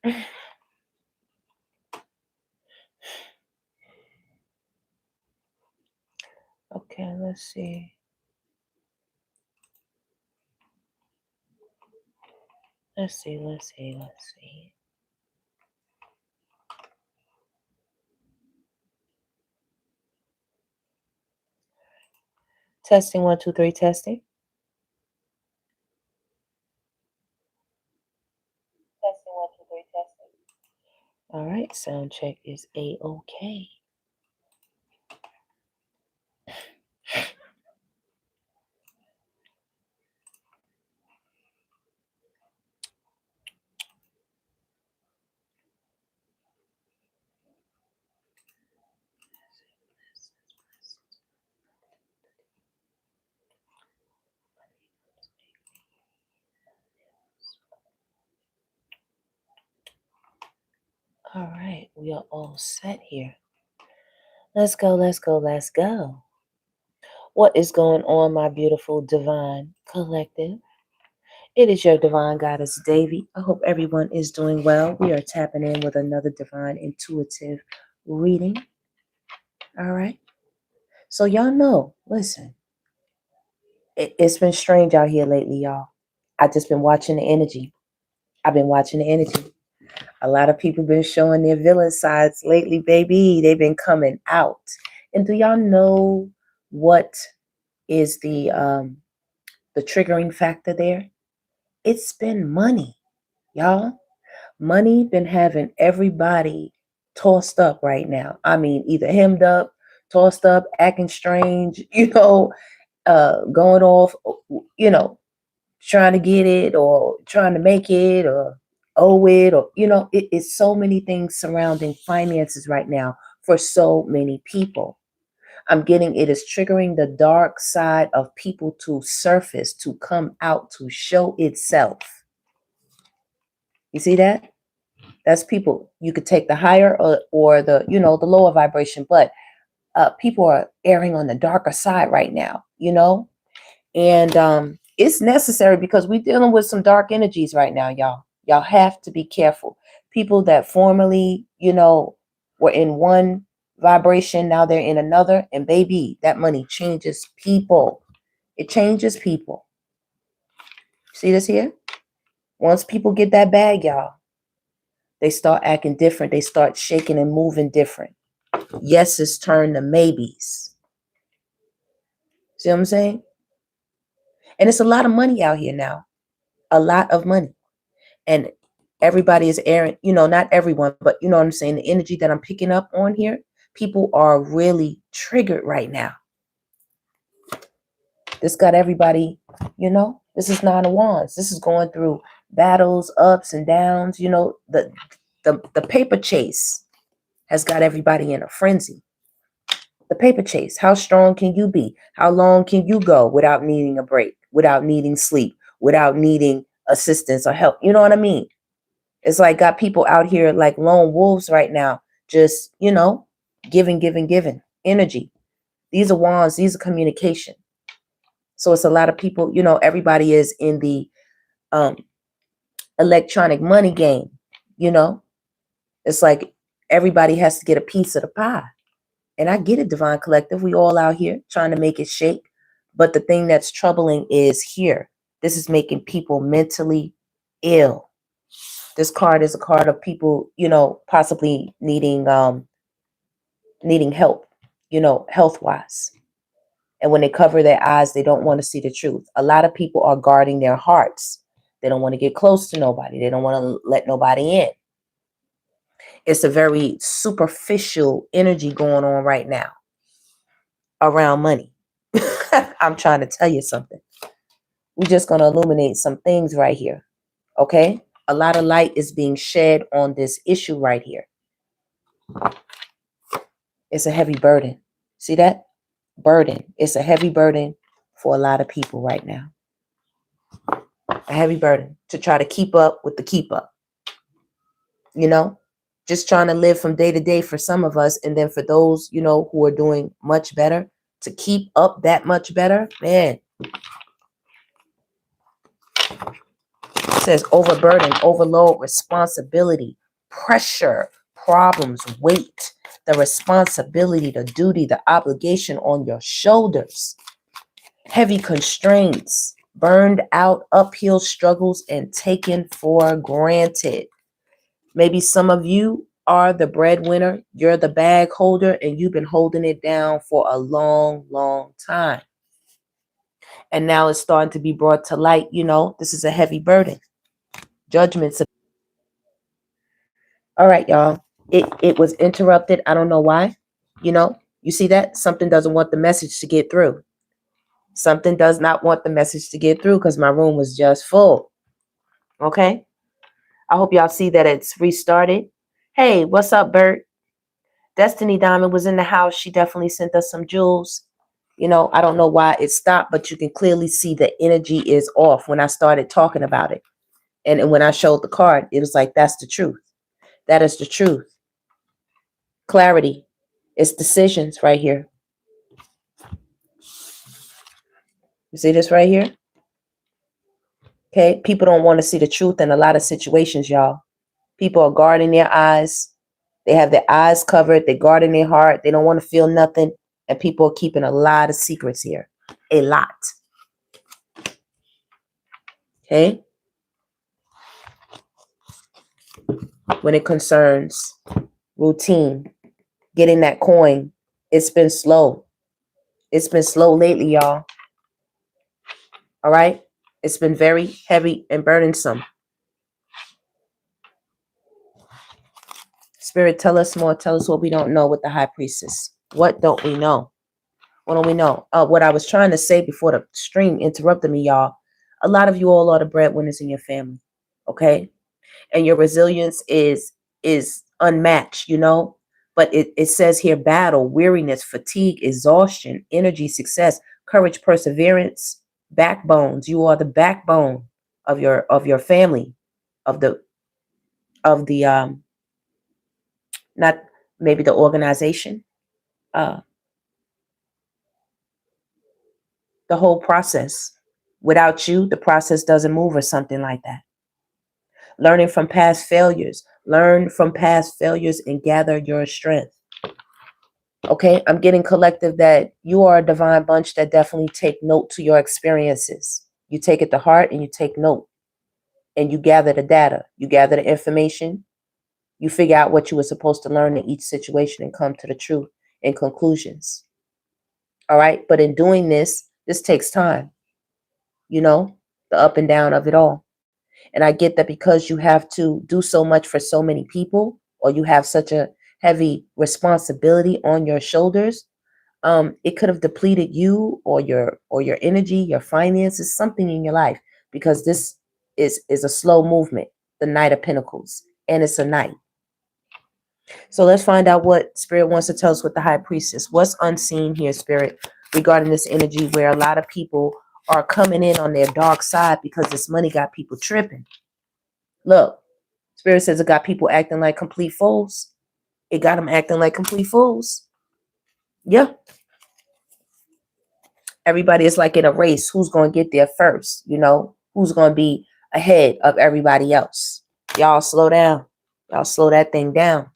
Okay, let's see. Let's see. Testing, 1, 2, 3, testing. Testing, 1, 2, 3, testing. All right, sound check is A-OK. All right, we are all set here. Let's go, let's go, let's go. What is going on, my beautiful divine collective? It is your divine goddess, DEVI. I hope everyone is doing well. We are tapping in with another divine intuitive reading. All right. So y'all know, listen, it's been strange out here lately, y'all. I've just been watching the energy. I've been watching the energy. A lot of people been showing their villain sides lately, baby. They've been coming out. And do y'all know what is the triggering factor there? It's been money, y'all. Money been having everybody tossed up right now. I mean, either hemmed up, tossed up, acting strange, going off, trying to get it or trying to make it or owe it, or it's so many things surrounding finances right now for so many people. I'm getting it is triggering the dark side of people to surface, to come out, to show itself. You see that? That's people. You could take the higher or the the lower vibration, but people are erring on the darker side right now, and it's necessary because we're dealing with some dark energies right now, y'all. Y'all have to be careful. People that formerly, were in one vibration, now they're in another, and baby, that money changes people. It changes people. See this here? Once people get that bag, y'all, they start acting different. They start shaking and moving different. Yeses turn to maybes. See what I'm saying? And it's a lot of money out here now. A lot of money. And everybody is airing, not everyone, but you know what I'm saying? The energy that I'm picking up on here, people are really triggered right now. This got everybody, this is 9 of Wands. This is going through battles, ups and downs. The paper chase has got everybody in a frenzy. The paper chase. How strong can you be? How long can you go without needing a break, without needing sleep, without needing assistance or help? You know what I mean? It's like got people out here like lone wolves right now, just, giving energy. These are wands, these are communication. So it's a lot of people, everybody is in the electronic money game, It's like everybody has to get a piece of the pie. And I get it, Divine Collective. We all out here trying to make it shake. But the thing that's troubling is here. This is making people mentally ill. This card is a card of people, possibly needing help, health-wise. And when they cover their eyes, they don't want to see the truth. A lot of people are guarding their hearts. They don't want to get close to nobody. They don't want to let nobody in. It's a very superficial energy going on right now around money. I'm trying to tell you something. We're just going to illuminate some things right here. Okay? A lot of light is being shed on this issue right here. It's a heavy burden. See that? Burden. It's a heavy burden for a lot of people right now. A heavy burden to try to keep up with the keep up. Just trying to live from day to day for some of us. And then for those, who are doing much better, to keep up that much better, man. says overburden, overload, responsibility, pressure, problems, weight, the responsibility, the duty, the obligation on your shoulders, heavy constraints, burned out, uphill struggles, and taken for granted. Maybe some of you are the breadwinner, you're the bag holder, and you've been holding it down for a long, long time. And now it's starting to be brought to light. This is a heavy burden. Judgments. All right, y'all. It was interrupted. I don't know why. You see that? Something doesn't want the message to get through. Something does not want the message to get through because my room was just full. Okay? I hope y'all see that it's restarted. Hey, what's up, Bert? Destiny Diamond was in the house. She definitely sent us some jewels. I don't know why it stopped, but you can clearly see the energy is off when I started talking about it. And when I showed the card, it was like, that's the truth. That is the truth. Clarity. It's decisions right here. You see this right here? Okay. People don't want to see the truth in a lot of situations, y'all. People are guarding their eyes. They have their eyes covered. They're guarding their heart. They don't want to feel nothing. And people are keeping a lot of secrets here. A lot. Okay. When it concerns routine, getting that coin, it's been slow. It's been slow lately, y'all. All right. It's been very heavy and burdensome. Spirit, tell us more. Tell us what we don't know with the high priestess. What don't we know? What don't we know? What I was trying to say before the stream interrupted me, y'all. A lot of you all are the breadwinners in your family. Okay. And your resilience is unmatched, But it says here battle, weariness, fatigue, exhaustion, energy, success, courage, perseverance, backbones. You are the backbone of your family, of the not maybe the organization, the whole process. Without you, the process doesn't move or something like that. Learning from past failures. Learn from past failures and gather your strength. Okay, I'm getting collective that you are a divine bunch that definitely take note to your experiences. You take it to heart and you take note. And you gather the data. You gather the information. You figure out what you were supposed to learn in each situation and come to the truth and conclusions. All right, but in doing this takes time. The up and down of it all. And I get that because you have to do so much for so many people, or you have such a heavy responsibility on your shoulders, it could have depleted you or your energy, your finances, something in your life, because this is a slow movement, the Knight of Pentacles, and it's a night. So let's find out what Spirit wants to tell us with the High Priestess. What's unseen here, Spirit, regarding this energy where a lot of people are coming in on their dark side because this money got people tripping. Look, Spirit says it got people acting like complete fools. It got them acting like complete fools. Yeah. Everybody is like in a race. Who's going to get there first? Who's going to be ahead of everybody else? Y'all slow down. Y'all slow that thing down.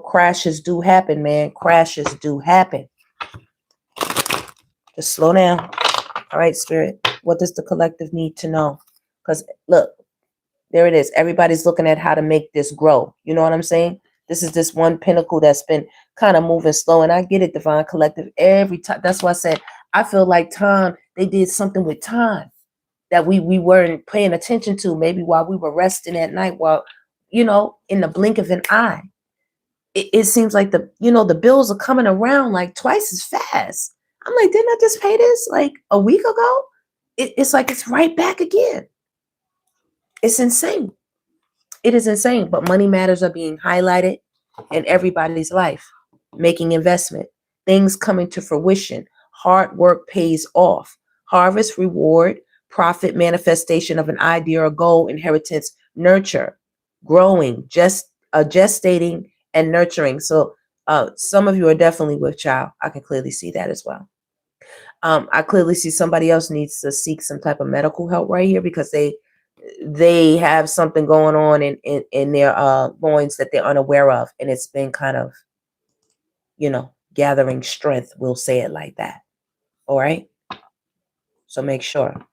Crashes do happen, man. Crashes do happen. Just slow down. All right, Spirit. What does the collective need to know? Because look, there it is. Everybody's looking at how to make this grow. You know what I'm saying? This is this one pinnacle that's been kind of moving slow. And I get it, Divine Collective. Every time. That's why I said, I feel like time, they did something with time that we weren't paying attention to. Maybe while we were resting at night, while, in the blink of an eye. It seems like the bills are coming around like twice as fast. I'm like, didn't I just pay this like a week ago? It's like it's right back again. It's insane. It is insane. But money matters are being highlighted in everybody's life. Making investment. Things coming to fruition. Hard work pays off. Harvest, reward, profit, manifestation of an idea or goal, inheritance, nurture, growing, gestating, and nurturing. So some of you are definitely with child. I can clearly see that as well. I clearly see somebody else needs to seek some type of medical help right here because they they have something going on in their loins that they're unaware of, and it's been kind of, gathering strength, we'll say it like that. All right, so make sure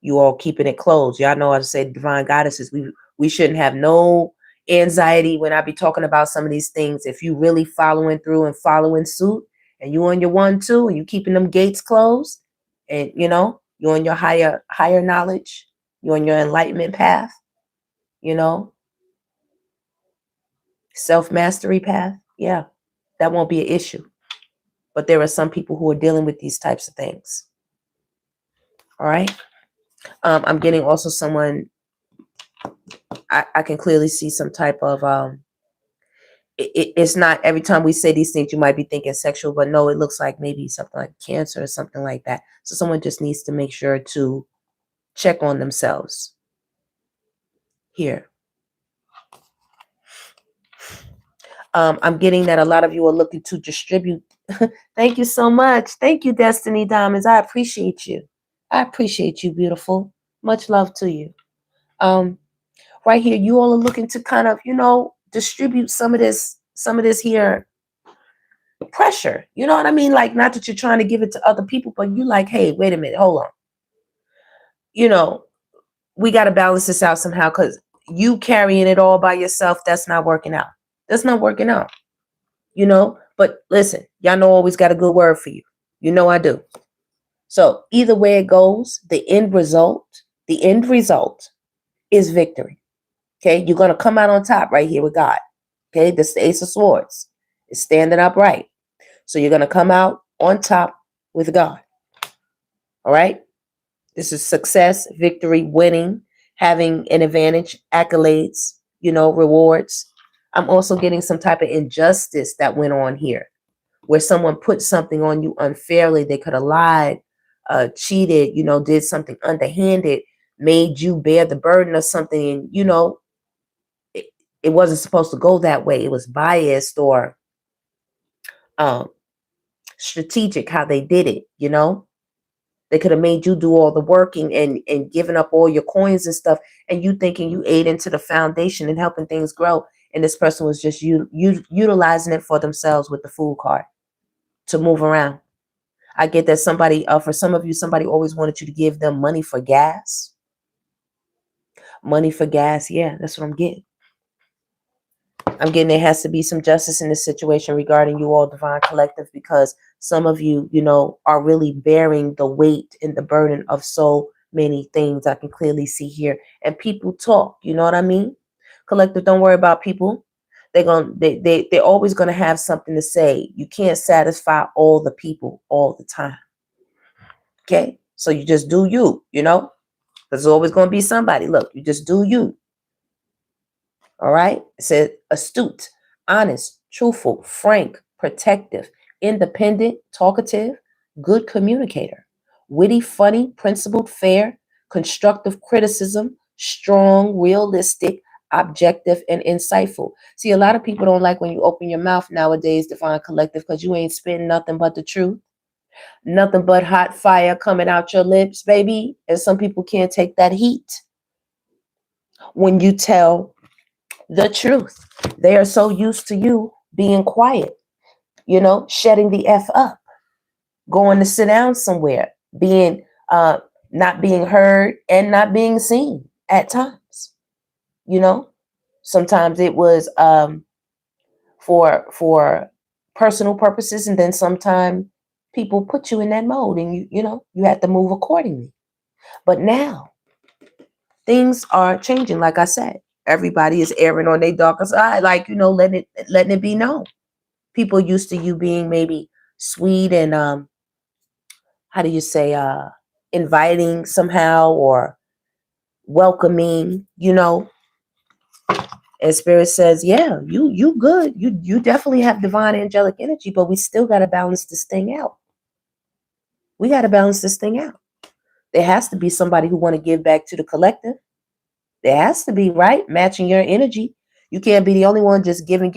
you all keeping it closed. Y'all know how to say divine goddesses. We shouldn't have no anxiety when I be talking about some of these things. If you really following through and following suit, and you on your 1-2, and you keeping them gates closed, and you on your higher knowledge, you on your enlightenment path, self-mastery path, yeah, that won't be an issue. But there are some people who are dealing with these types of things. All right. I'm getting also someone, I can clearly see some type of, it's not every time we say these things, you might be thinking sexual, but no, it looks like maybe something like cancer or something like that. So someone just needs to make sure to check on themselves here. I'm getting that a lot of you are looking to distribute. Thank you so much. Thank you, Destiny Diamonds. I appreciate you. I appreciate you, beautiful. Much love to you. Right here, you all are looking to kind of, distribute some of this here pressure. You know what I mean? Like, not that you're trying to give it to other people, but you like, hey, wait a minute, hold on. We got to balance this out somehow, because you carrying it all by yourself, that's not working out. That's not working out. But listen, y'all know I always got a good word for you. I do. So either way it goes, the end result is victory. Okay, you're going to come out on top right here with God. Okay, this is the Ace of Swords. It's standing upright. So you're going to come out on top with God. All right? This is success, victory, winning, having an advantage, accolades, rewards. I'm also getting some type of injustice that went on here, where someone put something on you unfairly. They could have lied, cheated, did something underhanded, made you bear the burden of something, and, it wasn't supposed to go that way. It was biased or strategic how they did it, They could have made you do all the working and given up all your coins and stuff, and you thinking you aid into the foundation and helping things grow, and this person was just utilizing it for themselves with the food cart to move around. I get that somebody, for some of you, somebody always wanted you to give them money for gas. Money for gas, yeah, that's what I'm getting. I'm getting there has to be some justice in this situation regarding you all, Divine Collective, because some of you, are really bearing the weight and the burden of so many things. I can clearly see here. And people talk, you know what I mean? Collective, don't worry about people. They're always gonna have something to say. You can't satisfy all the people all the time. Okay? So you just do you, There's always gonna be somebody. Look, you just do you. All right. It says astute, honest, truthful, frank, protective, independent, talkative, good communicator, witty, funny, principled, fair, constructive criticism, strong, realistic, objective, and insightful. See, a lot of people don't like when you open your mouth nowadays, Divine Collective, because you ain't spitting nothing but the truth. Nothing but hot fire coming out your lips, baby. And some people can't take that heat when you tell the truth. They are so used to you being quiet, shutting the F up, going to sit down somewhere, being not being heard and not being seen at times. Sometimes it was for personal purposes, and then sometimes people put you in that mode, and you have to move accordingly. But now things are changing. Like I said, everybody is airing on their darker side, like, letting it be known. People used to you being maybe sweet and how do you say, inviting somehow or welcoming, and Spirit says, yeah, you good. You definitely have divine angelic energy, but we still got to balance this thing out. We got to balance this thing out. There has to be somebody who want to give back to the collective. There has to be, right? Matching your energy. You can't be the only one just giving.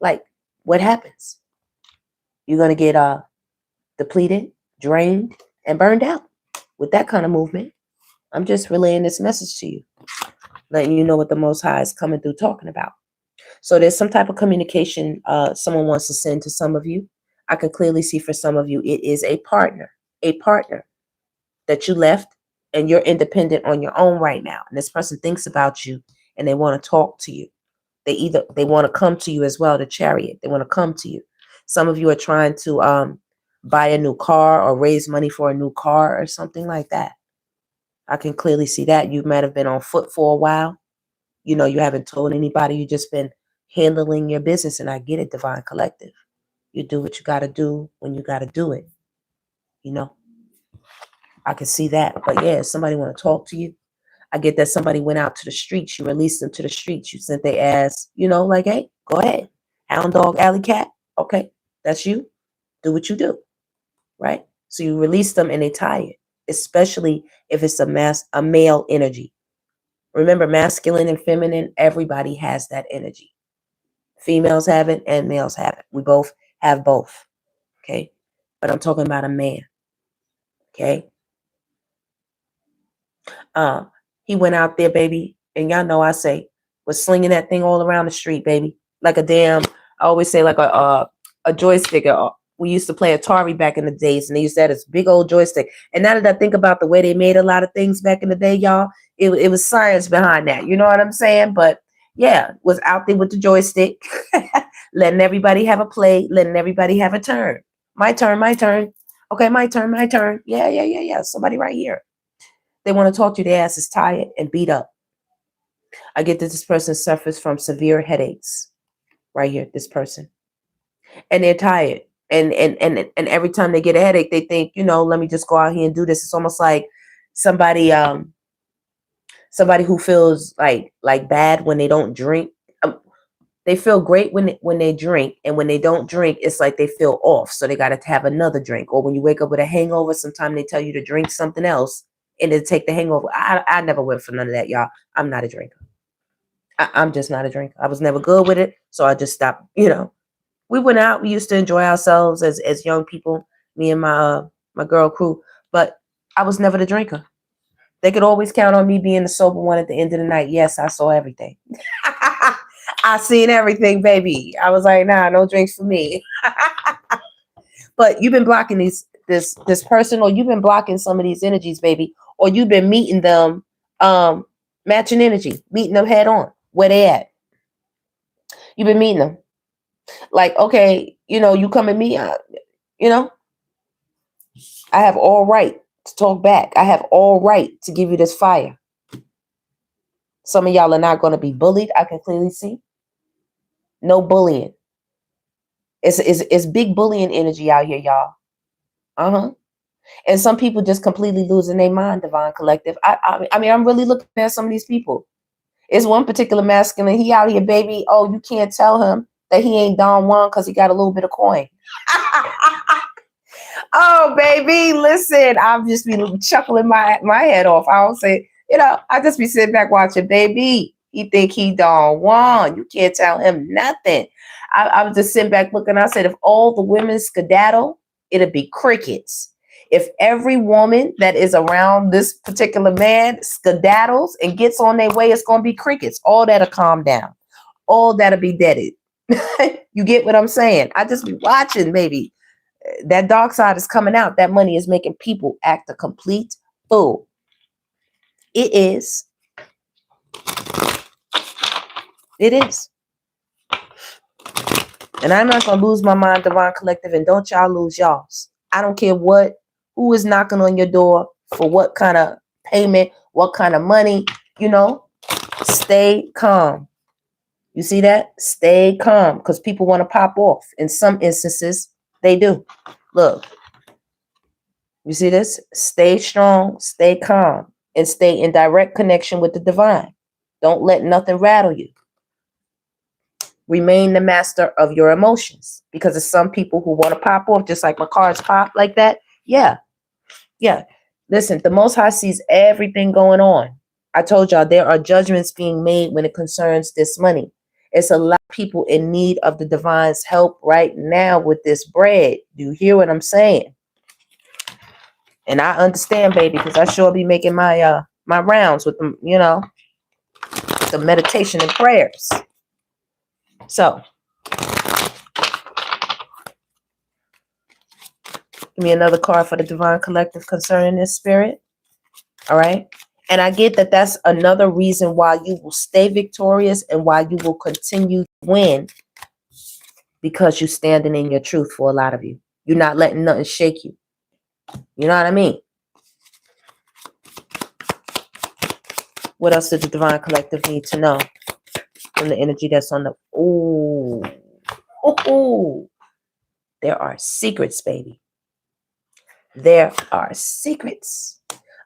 Like, what happens? You're going to get depleted, drained, and burned out with that kind of movement. I'm just relaying this message to you, letting you know what the Most High is coming through talking about. So there's some type of communication someone wants to send to some of you. I can clearly see for some of you, it is a partner that you left and you're independent on your own right now. And this person thinks about you and they want to talk to you. They want to come to you as well, the Chariot. They want to come to you. Some of you are trying to buy a new car or raise money for a new car or something like that. I can clearly see that. You might have been on foot for a while. You know, you haven't told anybody. You've just been handling your business. And I get it, Divine Collective. You do what you got to do when you got to do it. You know, I can see that. But yeah, if somebody want to talk to you, I get that somebody went out to the streets. You released them to the streets. You sent their ass, you know, like, hey, go ahead. Hound dog, alley cat. Okay, that's you. Do what you do. Right? So you release them and they tired, especially if it's a male energy. Remember, masculine and feminine, everybody has that energy. Females have it and males have it. We both have both. Okay? But I'm talking about a man. Okay? He went out there, baby, and y'all know I say, was slinging that thing all around the street, baby. Like a damn, I always say like a joystick. We used to play Atari back in the days, and they used to have this big old joystick. And now that I think about the way they made a lot of things back in the day, y'all, it was science behind that. You know what I'm saying? But yeah, was out there with the joystick, letting everybody have a play, letting everybody have a turn. My turn, my turn. Okay, my turn, my turn. Yeah. Somebody right here. They want to talk to you. Their ass is tired and beat up. I get that this person suffers from severe headaches. Right here, this person. And they're tired. And every time they get a headache, they think, you know, let me just go out here and do this. It's almost like somebody who feels like bad when they don't drink. They feel great when they drink, and when they don't drink, it's like they feel off. So they got to have another drink. Or when you wake up with a hangover, sometimes they tell you to drink something else and to take the hangover. I never went for none of that, y'all. I'm not a drinker. I'm just not a drinker. I was never good with it, so I just stopped. You know, we went out. We used to enjoy ourselves as young people, me and my girl crew. But I was never the drinker. They could always count on me being the sober one at the end of the night. Yes, I saw everything. I seen everything, baby. I was like, nah, no drinks for me. But you've been blocking this person, or you've been blocking some of these energies, baby, or you've been meeting them, matching energy, meeting them head on where they at. You've been meeting them. Like, okay, you know, you come at me, you know, I have all right to talk back. I have all right to give you this fire. Some of y'all are not going to be bullied. I can clearly see. No bullying. It's big bullying energy out here, y'all. And some people just completely losing their mind, Divine Collective. I mean, I'm really looking at some of these people. It's one particular masculine. He out here, baby. Oh, you can't tell him that he ain't Don Juan because he got a little bit of coin. Oh, baby, listen. I'll just be chuckling my head off. I don't say, you know, I just be sitting back watching, baby. He think he Don Juan. You can't tell him nothing. I was just sitting back looking. I said, if all the women skedaddle, it'll be crickets. If every woman that is around this particular man skedaddles and gets on their way, it's going to be crickets. All that'll calm down. All that'll be deaded. You get what I'm saying? I just be watching, baby. That dark side is coming out. That money is making people act a complete fool. It is. It is. And I'm not going to lose my mind, Divine Collective, and don't y'all lose y'all's. I don't care who is knocking on your door for what kind of payment, what kind of money, you know, stay calm. You see that? Stay calm, because people want to pop off. In some instances, they do. Look, you see this? Stay strong, stay calm, and stay in direct connection with the divine. Don't let nothing rattle you. Remain the master of your emotions, because there's some people who want to pop off just like my cards pop like that. Yeah. Listen, the Most High sees everything going on. I told y'all there are judgments being made when it concerns this money. It's a lot of people in need of the divine's help right now with this bread. Do you hear what I'm saying? And I understand, baby, because I sure be making my my rounds with them, the meditation and prayers. So give me another card for the divine collective concerning this spirit. All right. And I get that that's another reason why you will stay victorious and why you will continue to win, because you're standing in your truth for a lot of you. You're not letting nothing shake you. You know what I mean? What else does the divine collective need to know from the energy that's on the... Ooh. There are secrets, baby. There are secrets.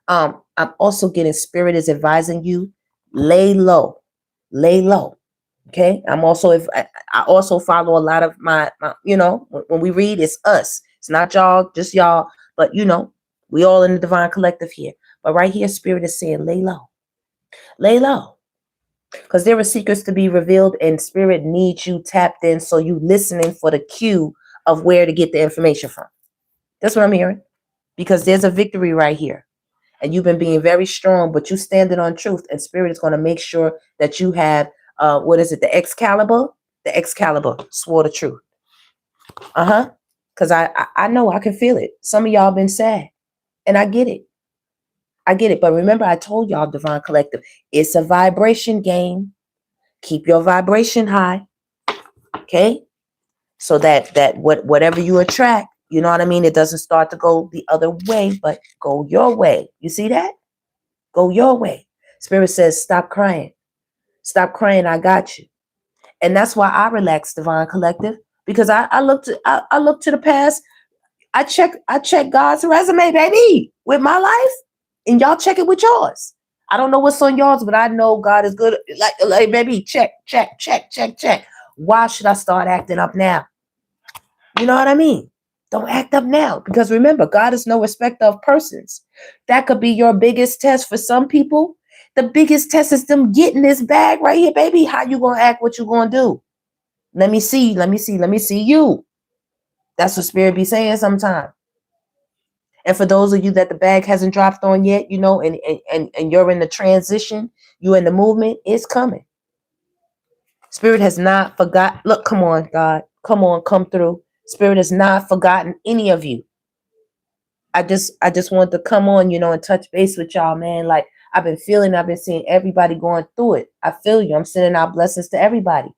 I'm also getting spirit is advising you, lay low. Lay low. Okay. I also follow a lot of my when we read, it's us. It's not y'all, just y'all. But we all in the divine collective here. But right here, spirit is saying lay low. Lay low. Because there are secrets to be revealed, and spirit needs you tapped in, so you listening for the cue of where to get the information from. That's what I'm hearing. Because there's a victory right here. And you've been being very strong, but you standing on truth, and spirit is going to make sure that you have, what is it? The Excalibur? The Excalibur, sword of truth. Because I know, I can feel it. Some of y'all been sad, and I get it. I get it. But remember, I told y'all, divine collective, it's a vibration game. Keep your vibration high. Okay. So that whatever you attract, you know what I mean? It doesn't start to go the other way, but go your way. You see that? Go your way. Spirit says, stop crying. Stop crying. I got you. And that's why I relax, divine collective, because I look to the past. I check God's resume, baby, with my life, and y'all check it with yours. I don't know what's on yours, but I know God is good. Like baby, check. Why should I start acting up now? You know what I mean? Don't act up now, because remember, God is no respecter of persons. That could be your biggest test for some people. The biggest test is them getting this bag right here, baby. How you gonna act? What you gonna do? Let me see you. That's what spirit be saying sometimes. And for those of you that the bag hasn't dropped on yet, and you're in the transition, you're in the movement, it's coming. Spirit has not forgot. Look, come on, God. Come on, come through. Spirit has not forgotten any of you. I just want to come on, and touch base with y'all, man. Like, I've been seeing everybody going through it. I feel you. I'm sending out blessings to everybody.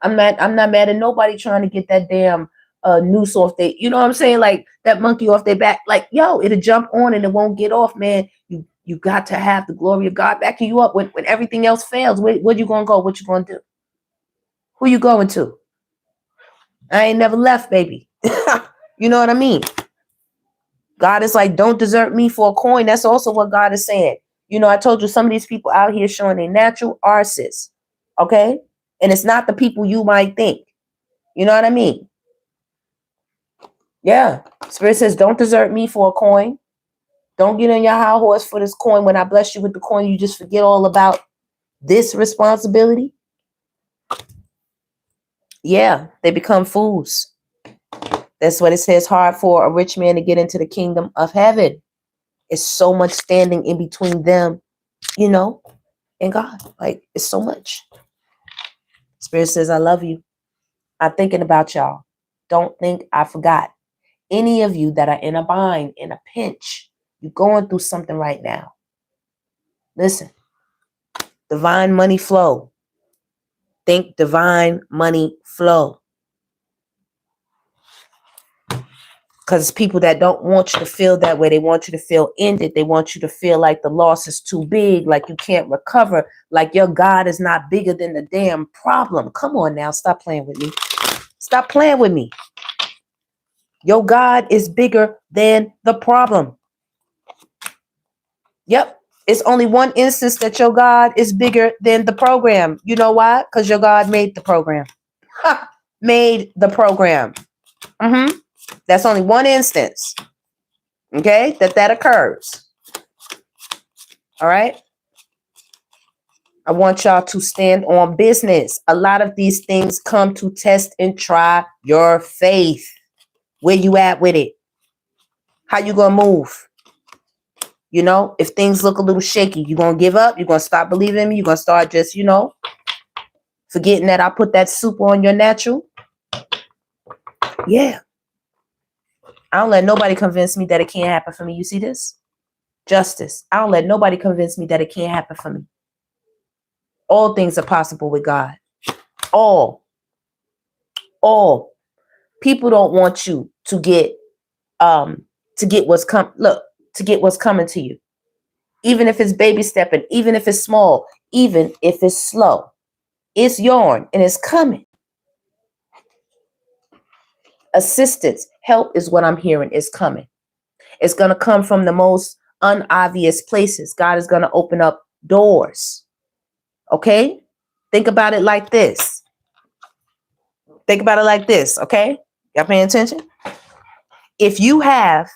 I'm not mad at nobody trying to get that damn noose off they, you know what I'm saying? Like that monkey off their back. Like, yo, it'll jump on and it won't get off, man. You got to have the glory of God backing you up when everything else fails. Where you gonna go? What you gonna do? Who you going to? I ain't never left, baby. You know what I mean? God is like, don't desert me for a coin. That's also what God is saying. I told you some of these people out here showing a natural arses. Okay? And it's not the people you might think. You know what I mean? Yeah. Spirit says, don't desert me for a coin. Don't get on your high horse for this coin. When I bless you with the coin, you just forget all about this responsibility. Yeah, they become fools. That's what it says, hard for a rich man to get into the kingdom of heaven. It's so much standing in between them, and God. Like, it's so much. Spirit says, I love you. I'm thinking about y'all. Don't think I forgot. Any of you that are in a bind, in a pinch, you're going through something right now. Listen, divine money flow. Think divine money flow. Because it's people that don't want you to feel that way. They want you to feel ended. They want you to feel like the loss is too big, like you can't recover, like your God is not bigger than the damn problem. Come on now, stop playing with me. Stop playing with me. Your God is bigger than the problem. Yep. It's only one instance that your God is bigger than the program. You know why? Because your God made the program. Made the program. That's only one instance. Okay? That occurs. All right? I want y'all to stand on business. A lot of these things come to test and try your faith. Where you at with it? How you gonna move? You know, if things look a little shaky, you're going to give up. You're going to stop believing in me. You're going to start just, you know, forgetting that I put that super on your natural. Yeah. I don't let nobody convince me that it can't happen for me. You see this? Justice. I don't let nobody convince me that it can't happen for me. All things are possible with God. All. People don't want you to get what's coming to you. Even if it's baby stepping, even if it's small, even if it's slow. It's yours and it's coming. Assistance, help is what I'm hearing is coming. It's going to come from the most unobvious places. God is going to open up doors. Okay? Think about it like this. Okay? Y'all paying attention? If you have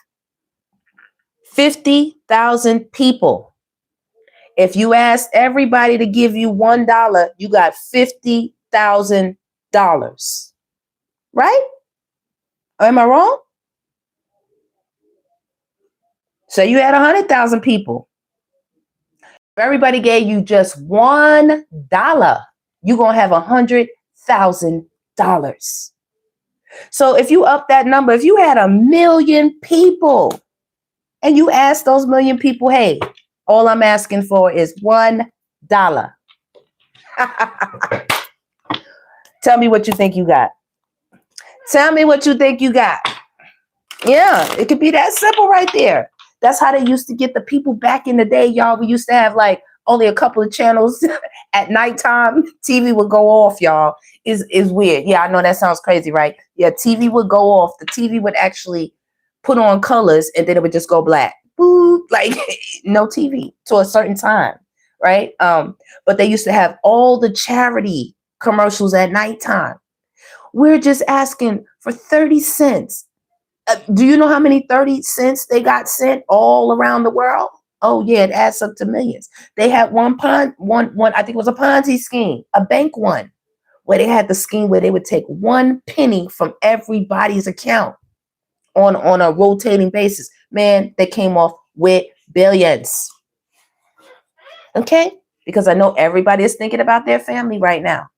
50,000 people, if you ask everybody to give you $1, you got $50,000. Right? Or am I wrong? So you had 100,000 people. If everybody gave you just $1, you're going to have $100,000. So if you up that number, if you had 1 million people and you ask those 1 million people, hey, all I'm asking for is $1. Tell me what you think you got. Tell me what you think you got. Yeah, it could be that simple right there. That's how they used to get the people back in the day, y'all. We used to have like only a couple of channels at nighttime. TV would go off, y'all. Is weird. Yeah, I know that sounds crazy, right? Yeah, TV would go off. The TV would actually put on colors and then it would just go black. Boop, like no TV to a certain time, right? But they used to have all the charity commercials at nighttime. We're just asking for 30 cents. Do you know how many 30 cents they got sent all around the world? Oh yeah, it adds up to millions. They had one, I think it was a Ponzi scheme, a bank one, where they had the scheme where they would take 1 penny from everybody's account on a rotating basis. Man, they came off with billions. Okay? Because I know everybody is thinking about their family right now.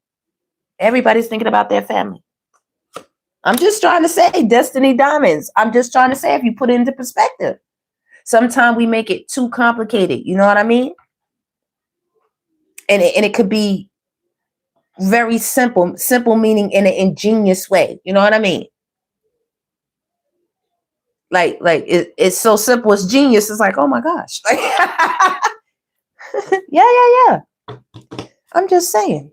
Everybody's thinking about their family. I'm just trying to say, Destiny Diamonds. I'm just trying to say, if you put it into perspective. Sometimes we make it too complicated. You know what I mean? And it could be very simple. Simple meaning in an ingenious way. You know what I mean? Like it's so simple. It's genius. It's like, oh my gosh. Like, yeah. I'm just saying.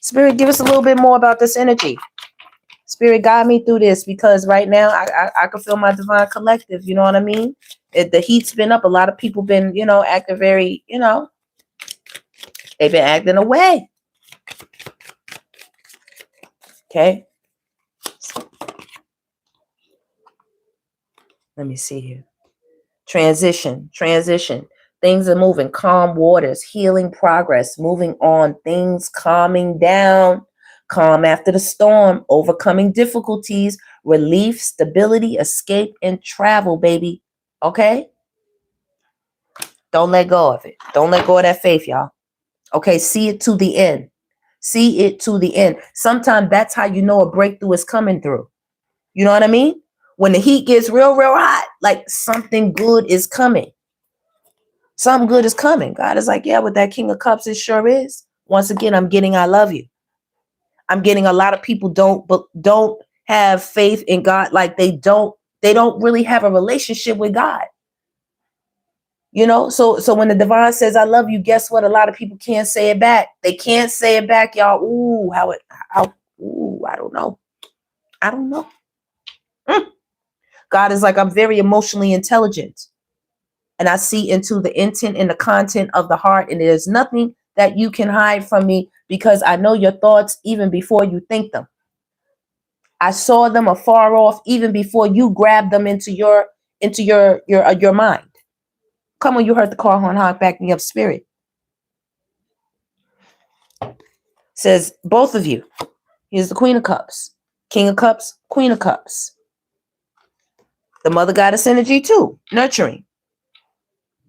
Spirit, give us a little bit more about this energy. Spirit, guide me through this, because right now I can feel my divine collective. You know what I mean? The heat's been up. A lot of people been, acting very, they've been acting away. Okay. Let me see here. Transition. Things are moving. Calm waters, healing progress, moving on. Things calming down. Calm after the storm, overcoming difficulties, relief, stability, escape, and travel, baby. Okay? Don't let go of it. Don't let go of that faith, y'all. Okay, see it to the end. See it to the end. Sometimes that's how you know a breakthrough is coming through. You know what I mean? When the heat gets real, real hot, like something good is coming. Something good is coming. God is like, yeah, with that King of Cups, it sure is. Once again, I'm getting I love you. I'm getting a lot of people don't have faith in God. Like they don't really have a relationship with God. So when the divine says I love you, guess what? A lot of people can't say it back. They can't say it back, y'all. Ooh, I don't know. God is like, I'm very emotionally intelligent. And I see into the intent and the content of the heart. And there's nothing that you can hide from me, because I know your thoughts even before you think them. I saw them afar off even before you grabbed them into your mind. Come on, you heard the call horn honk, back me up, Spirit. Says both of you. Here's the Queen of Cups, King of Cups, Queen of Cups. The Mother Goddess energy too, nurturing.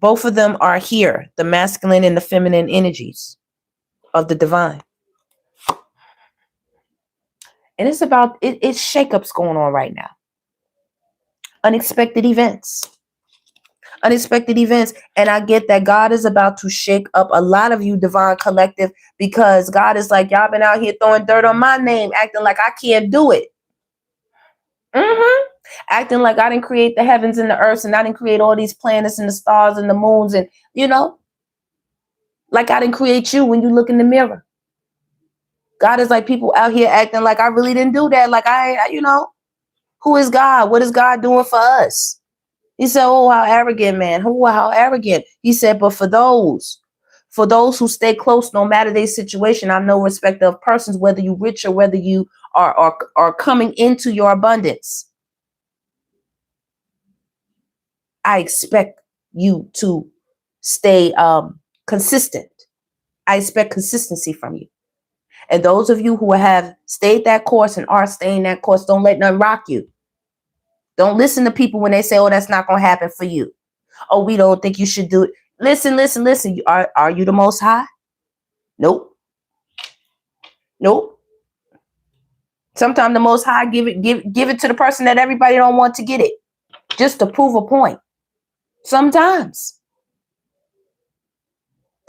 Both of them are here, the masculine and the feminine energies of the divine. And it's about, it's shakeups going on right now. Unexpected events. Unexpected events. And I get that God is about to shake up a lot of you, divine collective, because God is like, y'all been out here throwing dirt on my name, acting like I can't do it. Acting like I didn't create the heavens and the earths, and I didn't create all these planets and the stars and the moons, and like I didn't create you when you look in the mirror. God is like, people out here acting like I really didn't do that. Like who is God? What is God doing for us? He said, oh, how arrogant, man. How arrogant. He said, but for those who stay close, no matter their situation, I'm no respecter of persons, whether you rich or whether you are coming into your abundance. I expect you to stay consistent. I expect consistency from you. And those of you who have stayed that course and are staying that course, don't let none rock you. Don't listen to people when they say, oh, that's not going to happen for you. Oh, we don't think you should do it. Listen. Are you the Most High? Nope. Sometimes the Most High give it to the person that everybody don't want to get it, just to prove a point. Sometimes.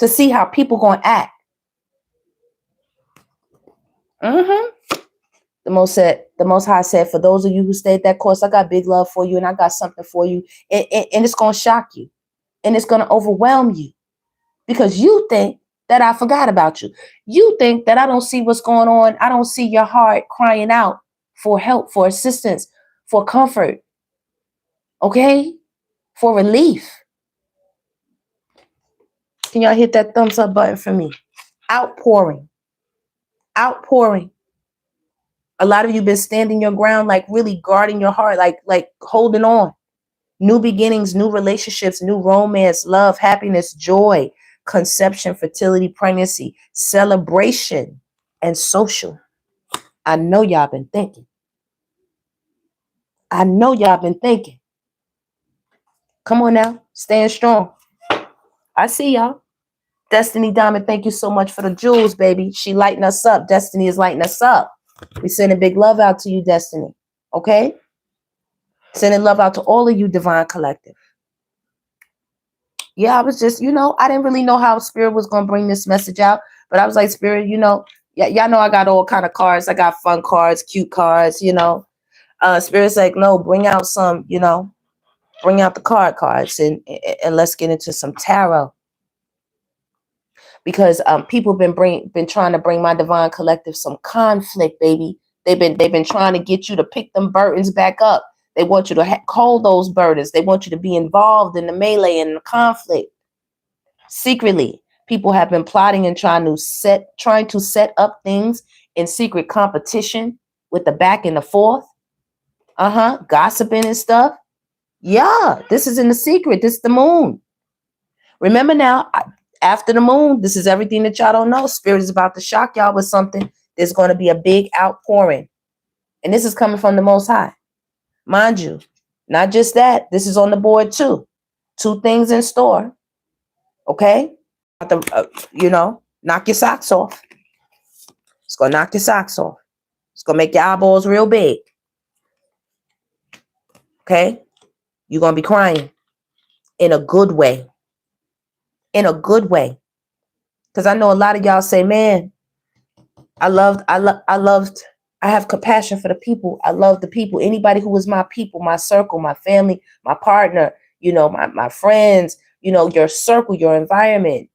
To see how people going to act. The Most High said, for those of you who stayed that course, I got big love for you, and I got something for you. And it's going to shock you. And it's going to overwhelm you. Because you think that I forgot about you. You think that I don't see what's going on. I don't see your heart crying out for help, for assistance, for comfort. Okay? For relief. Can y'all hit that thumbs up button for me? Outpouring. A lot of you been standing your ground, like really guarding your heart, like holding on. New beginnings, new relationships, new romance, love, happiness, joy, conception, fertility, pregnancy, celebration, and social. I know y'all been thinking. Come on now, staying strong. I see y'all. Destiny Diamond, thank you so much for the jewels, baby. She lighting us up. Destiny is lighting us up. We sending big love out to you, Destiny. Okay? Sending love out to all of you, Divine Collective. Yeah, I was just, I didn't really know how Spirit was going to bring this message out. But I was like, Spirit, y'all know I got all kind of cards. I got fun cards, cute cards, Spirit's like, no, bring out some, bring out the cards and let's get into some tarot. Because people been trying to bring my Divine Collective some conflict, baby. They've been trying to get you to pick them burdens back up. They want you to hold those burdens. They want you to be involved in the melee and the conflict. Secretly, people have been plotting and trying to set up things in secret competition with the back and the forth. Gossiping and stuff. Yeah, this is in the secret. This is the moon. Remember now, after the moon, this is everything that y'all don't know. Spirit is about to shock y'all with something. There's going to be a big outpouring. And this is coming from the Most High. Mind you, not just that. This is on the board too. 2 things in store. Okay? Knock your socks off. It's going to knock your socks off. It's going to make your eyeballs real big. Okay? You're going to be crying in a good way. In a good way. Because I know a lot of y'all say, man, I have compassion for the people. I love the people. Anybody who is my people, my circle, my family, my partner, my friends, your circle, your environment,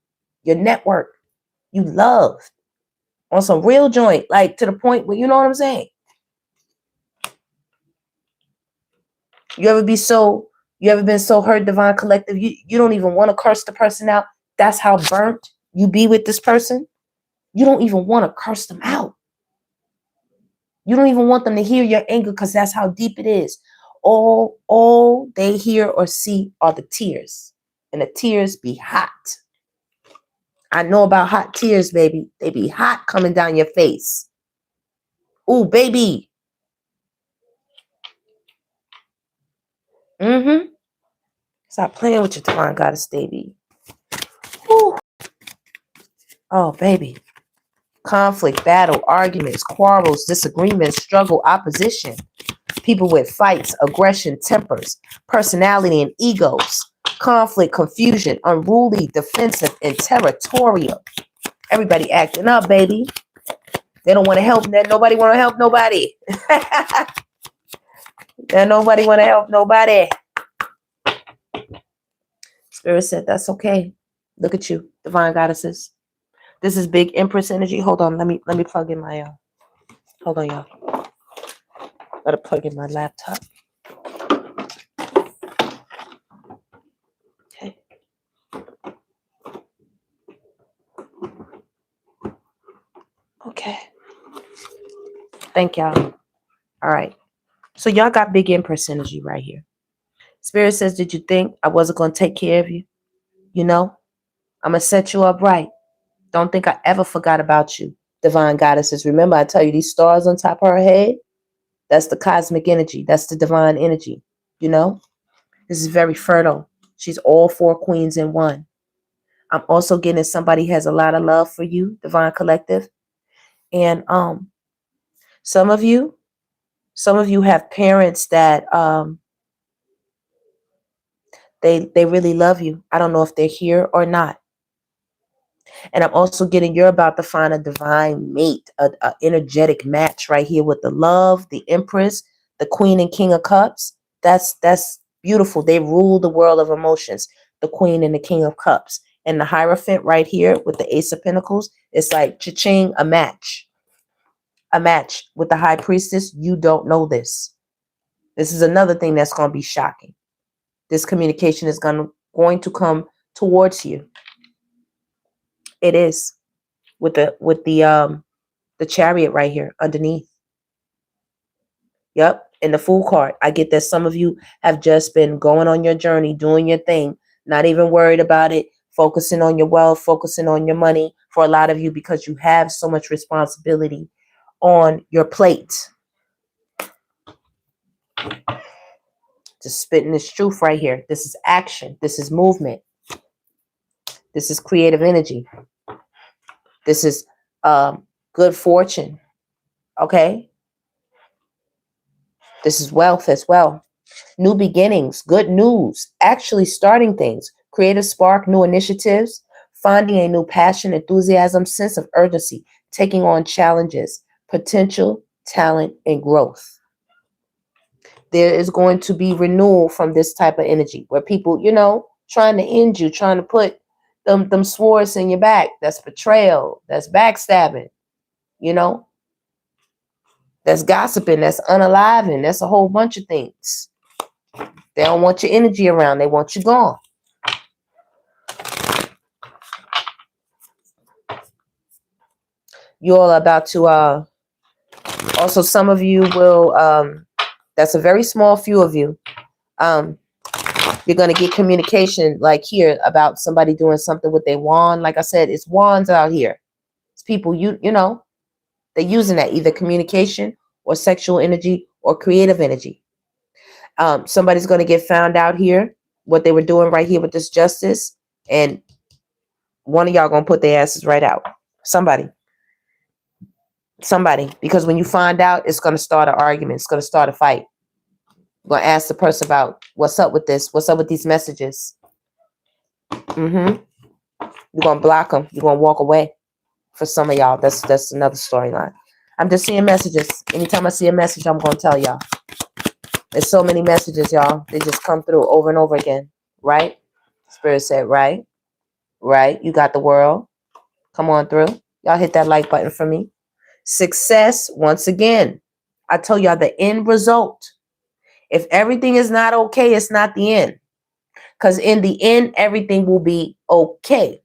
your network, you love on some real joint, like to the point where, you know what I'm saying? You ever been so hurt, Divine Collective, you don't even want to curse the person out. That's how burnt you be with this person. You don't even want to curse them out. You don't even want them to hear your anger because that's how deep it is. All they hear or see are the tears. And the tears be hot. I know about hot tears, baby. They be hot coming down your face. Ooh, baby. Stop playing with your divine goddess, baby. Whew. Oh, baby. Conflict, battle, arguments, quarrels, disagreements, struggle, opposition. People with fights, aggression, tempers, personality, and egos. Conflict, confusion, unruly, defensive, and territorial. Everybody acting up, baby. They don't want to help. Nobody want to help nobody. Nobody want to help nobody. Spirit said, that's okay. Look at you, divine goddesses. This is big Empress energy. Hold on. Let me plug in my hold on, y'all. Gotta plug in my laptop. Okay. Okay. Thank y'all. All right. So y'all got big Empress energy right here. Spirit says, did you think I wasn't going to take care of you? You know, I'm going to set you up right. Don't think I ever forgot about you, divine goddesses. Remember, I tell you, these stars on top of her head, that's the cosmic energy. That's the divine energy. You know, this is very fertile. She's all four queens in one. I'm also getting somebody has a lot of love for you, divine collective. And some of you have parents that they really love you. I don't know if they're here or not. And I'm also getting you're about to find a divine mate, a energetic match right here with the love, the Empress, the Queen and King of Cups. That's beautiful. They rule the world of emotions, the Queen and the King of Cups. And the Hierophant right here with the Ace of Pentacles, it's like cha-ching, a match. A match with the High Priestess. You don't know this. This is another thing that's going to be shocking. This communication is going to come towards you. It is with the Chariot right here underneath. Yep, and the Fool card. I get that some of you have just been going on your journey, doing your thing, not even worried about it, focusing on your wealth, focusing on your money for a lot of you because you have so much responsibility on your plate. Just spitting this truth right here. This is action. This is movement. This is creative energy. This is good fortune. Okay? This is wealth as well. New beginnings, good news, actually starting things, creative spark, new initiatives, finding a new passion, enthusiasm, sense of urgency, taking on challenges, potential, talent, and growth. There is going to be renewal from this type of energy where people, you know, trying to end you, trying to put them swords in your back. That's betrayal. That's backstabbing. You know, that's gossiping. That's unaliving. That's a whole bunch of things. They don't want your energy around. They want you gone. You all are about to, also some of you will, that's a very small few of you. You're going to get communication like here about somebody doing something with their wand. Like I said, it's wands out here. It's people, you know, they're using that either communication or sexual energy or creative energy. Somebody's going to get found out here, what they were doing right here with this justice. And one of y'all going to put their asses right out. Somebody, because when you find out, it's going to start an argument. It's going to start a fight. I'm going to ask the person about what's up with this. What's up with these messages? You're going to block them. You're going to walk away. For some of y'all, that's another storyline. I'm just seeing messages. Anytime I see a message, I'm going to tell y'all. There's so many messages, y'all. They just come through over and over again. Right? Spirit said, right? Right? You got the world. Come on through. Y'all hit that like button for me. Success, once again. I tell y'all the end result. If everything is not okay, it's not the end. Because in the end, everything will be okay.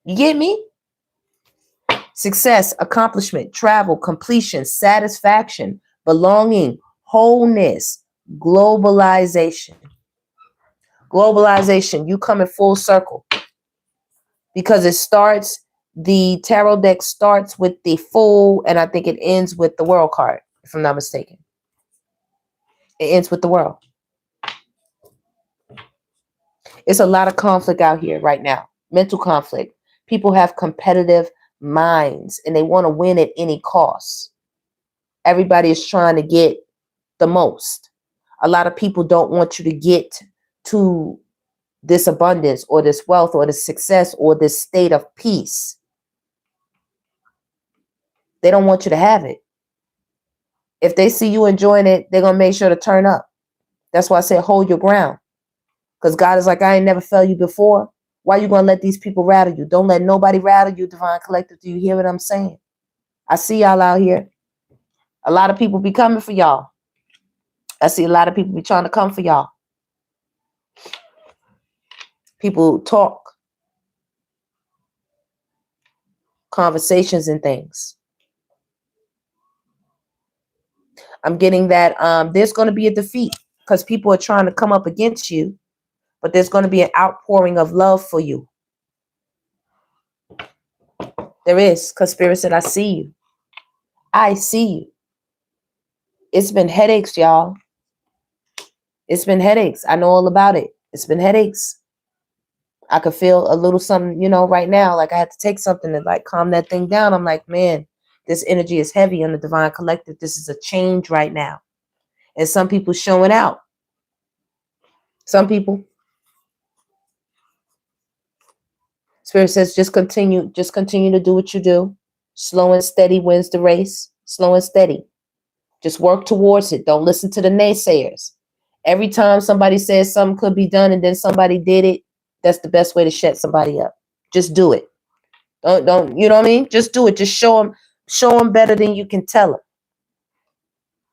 You get me? Success, accomplishment, travel, completion, satisfaction, belonging, wholeness, globalization. Globalization, you come in full circle. Because it starts, the tarot deck starts with the Fool, and I think it ends with the World card, if I'm not mistaken. It ends with the World. It's a lot of conflict out here right now. Mental conflict. People have competitive minds and they want to win at any cost. Everybody is trying to get the most. A lot of people don't want you to get to this abundance or this wealth or this success or this state of peace. They don't want you to have it. If they see you enjoying it, they're going to make sure to turn up. That's why I said hold your ground. Because God is like, I ain't never felt you before. Why you going to let these people rattle you? Don't let nobody rattle you, Divine Collective. Do you hear what I'm saying? I see y'all out here. A lot of people be coming for y'all. I see a lot of people be trying to come for y'all. People talk. Conversations and things. I'm getting that there's going to be a defeat because people are trying to come up against you, but there's going to be an outpouring of love for you. There is, because Spirit said, I see you. I see you. It's been headaches, y'all. It's been headaches. I know all about it. It's been headaches. I could feel a little something, right now, like I had to take something to like calm that thing down. I'm like, man, this energy is heavy on the Divine Collective. This is a change right now. And some people showing out. Some people. Spirit says, just continue to do what you do. Slow and steady wins the race. Slow and steady. Just work towards it. Don't listen to the naysayers. Every time somebody says something could be done and then somebody did it, that's the best way to shut somebody up. Just do it. Don't, you know what I mean? Just do it. Just show them better than you can tell them.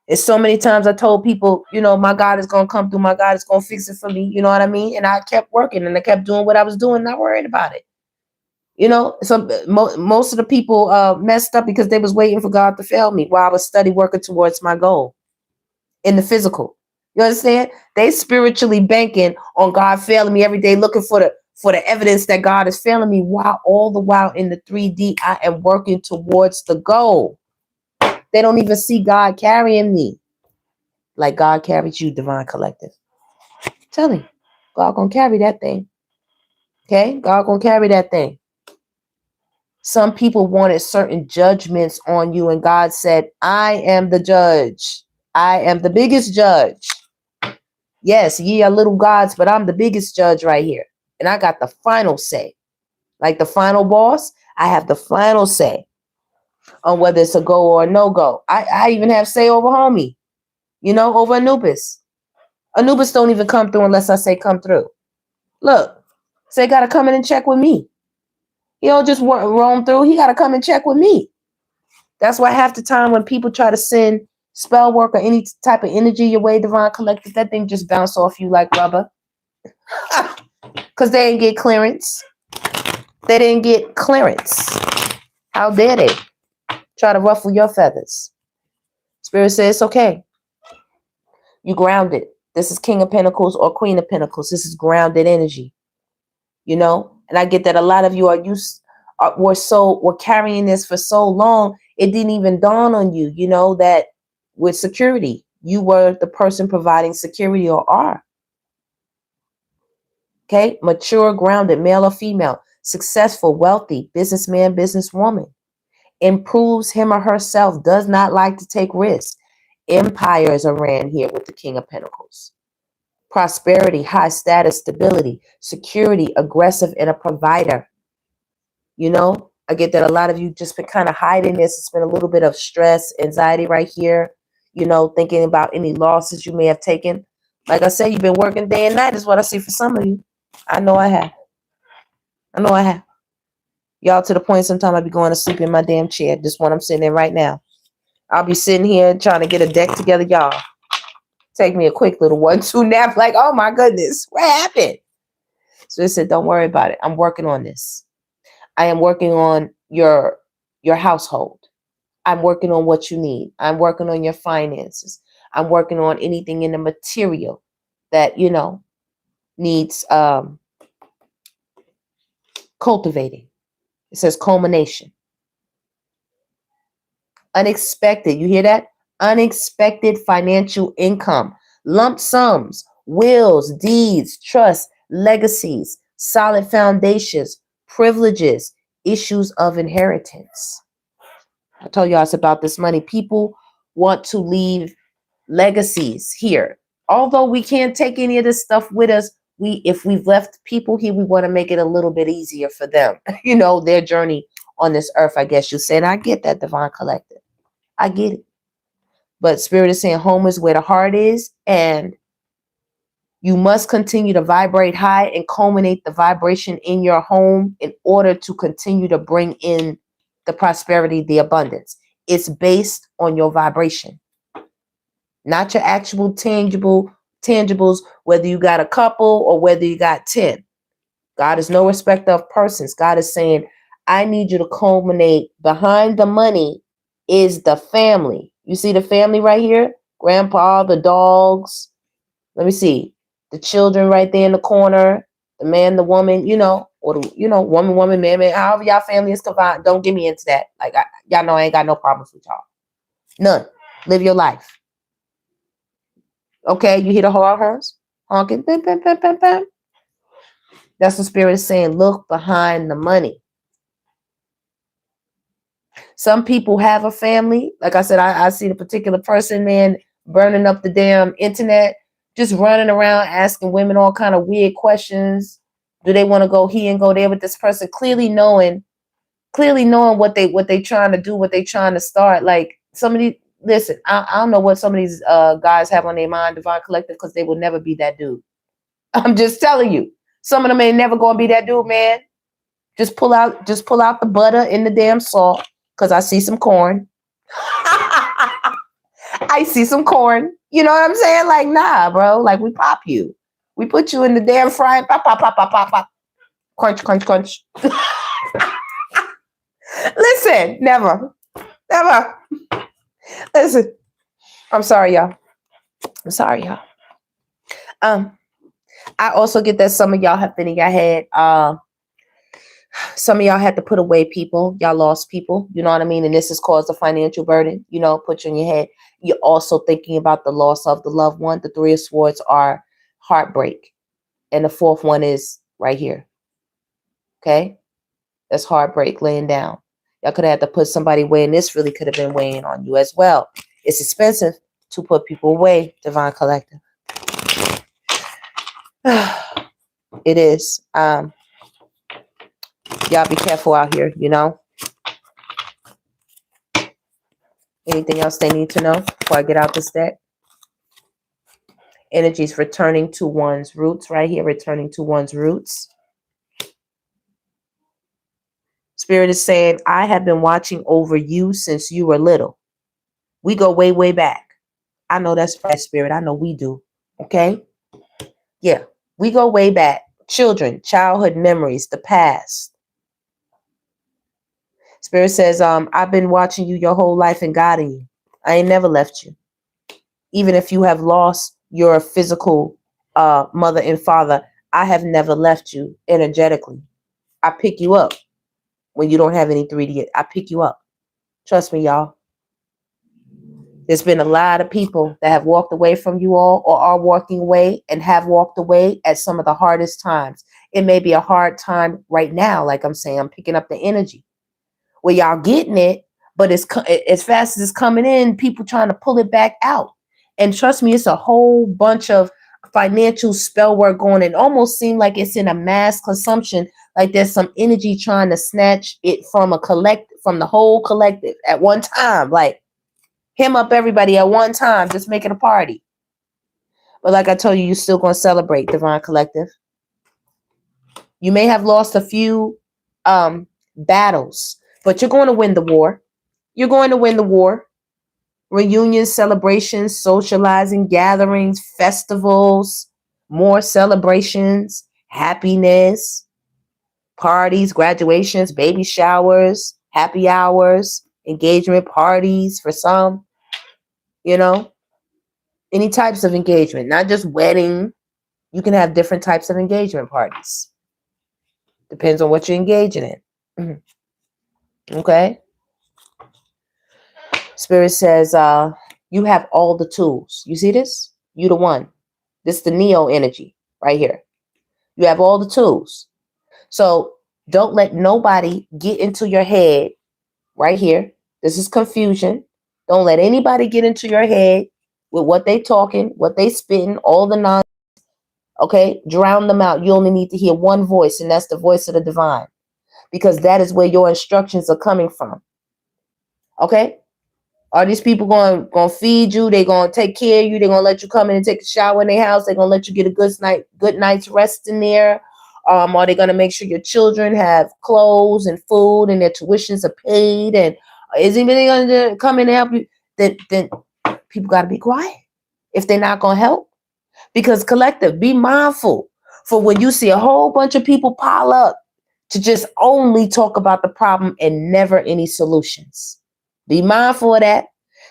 It's so many times I told people, my God is going to come through. My God is going to fix it for me. You know what I mean? And I kept working and I kept doing what I was doing, not worried about it. So most of the people messed up because they was waiting for God to fail me while I was study working towards my goal in the physical. You understand? They spiritually banking on God failing me every day, looking for the evidence that God is failing me, while all the while in the 3D I am working towards the goal. They don't even see God carrying me like God carries you, Divine Collective. Tell him, God gonna carry that thing. Okay? God gonna carry that thing. Some people wanted certain judgments on you, and God said, I am the judge. I am the biggest judge. Yes, ye are little gods, but I'm the biggest judge right here. And I got the final say. Like the final boss, I have the final say on whether it's a go or a no-go. I even have say over homie, over Anubis. Anubis don't even come through unless I say come through. Look, say got to come in and check with me. He don't just roam through. He got to come and check with me. That's why half the time when people try to send spell work or any type of energy your way, Divine Collective, that thing just bounce off you like rubber. Because they didn't get clearance. They didn't get clearance. How dare they try to ruffle your feathers? Spirit says, it's okay. You grounded. This is King of Pentacles or Queen of Pentacles. This is grounded energy. And I get that a lot of you were carrying this for so long, it didn't even dawn on you, that with security, you were the person providing security or are. Okay, mature, grounded, male or female, successful, wealthy, businessman, businesswoman, improves him or herself, does not like to take risks. Empires are ran here with the King of Pentacles. Prosperity, high status, stability, security, aggressive, and a provider. I get that a lot of you just been kind of hiding this. It's been a little bit of stress, anxiety right here, thinking about any losses you may have taken. Like I said, you've been working day and night is what I see for some of you. I know I have. Y'all, to the point sometimes I be going to sleep in my damn chair. This one I'm sitting in right now. I'll be sitting here trying to get a deck together, y'all. Take me a quick little 1-2 nap, like, oh my goodness, what happened? So I said, don't worry about it. I'm working on this. I am working on your household. I'm working on what you need. I'm working on your finances. I'm working on anything in the material that, needs cultivating. It says culmination. Unexpected. You hear that? Unexpected financial income. Lump sums, wills, deeds, trusts, legacies, solid foundations, privileges, issues of inheritance. I told y'all it's about this money. People want to leave legacies here. Although we can't take any of this stuff with us, if we've left people here, we want to make it a little bit easier for them. Their journey on this earth, I guess you said. I get that, Divine Collective. I get it. But Spirit is saying home is where the heart is, and you must continue to vibrate high and culminate the vibration in your home in order to continue to bring in the prosperity, the abundance. It's based on your vibration, not your actual tangibles, whether you got a couple or whether you got 10. God is no respecter of persons. God is saying, I need you to culminate. Behind the money is the family. You see the family right here? Grandpa, the dogs. Let me see. The children right there in the corner. The man, the woman, or woman, man, however y'all family is combined. Don't get me into that. Like, y'all know I ain't got no problems with y'all. None. Live your life. Okay, you hear the horns honking? Bam, bam, bam, bam, bam. That's the Spirit is saying, look behind the money. Some people have a family. Like I said, I see the particular person, man, burning up the damn internet, just running around asking women all kind of weird questions. Do they want to go here and go there with this person? Clearly knowing what they trying to do, what they trying to start. Like somebody, listen, I don't know what some of these guys have on their mind, Divine Collective, because they will never be that dude. I'm just telling you. Some of them ain't never gonna be that dude, man. Just pull out the butter in the damn salt, because I see some corn. I see some corn. You know what I'm saying? Like, nah, bro. Like, we pop you. We put you in the damn frying. Pop, pop, pop, pop, pop, pop. Crunch, crunch, crunch. Listen, never. Listen. I'm sorry, y'all. I also get that some of y'all have been in your head. Some of y'all had to put away people. Y'all lost people. You know what I mean? And this has caused a financial burden, put you in your head. You're also thinking about the loss of the loved one. The 3 of Swords are heartbreak. And the 4th one is right here. Okay? That's heartbreak, laying down. Y'all could have had to put somebody away, and this really could have been weighing on you as well. It's expensive to put people away, Divine Collective. It is. Y'all be careful out here, Anything else they need to know before I get out this deck? Energies returning to one's roots right here, returning to one's roots. Spirit is saying, I have been watching over you since you were little. We go way, way back. I know that's right, Spirit. I know we do. Okay? Yeah, we go way back. Children, childhood memories, the past. Spirit says, I've been watching you your whole life and guiding you. I ain't never left you. Even if you have lost your physical mother and father, I have never left you energetically. I pick you up when you don't have any 3D. I pick you up. Trust me, y'all. There's been a lot of people that have walked away from you all or are walking away and have walked away at some of the hardest times. It may be a hard time right now, like I'm saying. I'm picking up the energy. Where y'all getting it, but it's as fast as it's coming in, people trying to pull it back out. And trust me, it's a whole bunch of financial spell work going. It almost seems like it's in a mass consumption, like there's some energy trying to snatch it from the whole collective at one time. Like, him up everybody at one time, just making a party. But like I told you, you're still going to celebrate, Divine Collective. You may have lost a few battles, but you're going to win the war. You're going to win the war. Reunions, celebrations, socializing, gatherings, festivals, more celebrations, happiness, parties, graduations, baby showers, happy hours, engagement parties for some, any types of engagement, not just wedding. You can have different types of engagement parties. Depends on what you're engaging in. Okay? Spirit says, you have all the tools. You see this? You the one. This is the Neo energy right here. You have all the tools. So don't let nobody get into your head right here. This is confusion. Don't let anybody get into your head with what they talking, what they spitting, all the nonsense. Okay? Drown them out. You only need to hear one voice, and that's the voice of the divine, because that is where your instructions are coming from. Okay? Are these people going to feed you? They going to take care of you? They're going to let you come in and take a shower in their house? They're going to let you get a good night's rest in there? Are they going to make sure your children have clothes and food and their tuitions are paid? And is anybody going to come in and help you? Then people got to be quiet if they're not going to help. Because collective, be mindful for when you see a whole bunch of people pile up to just only talk about the problem and never any solutions. Be mindful of that.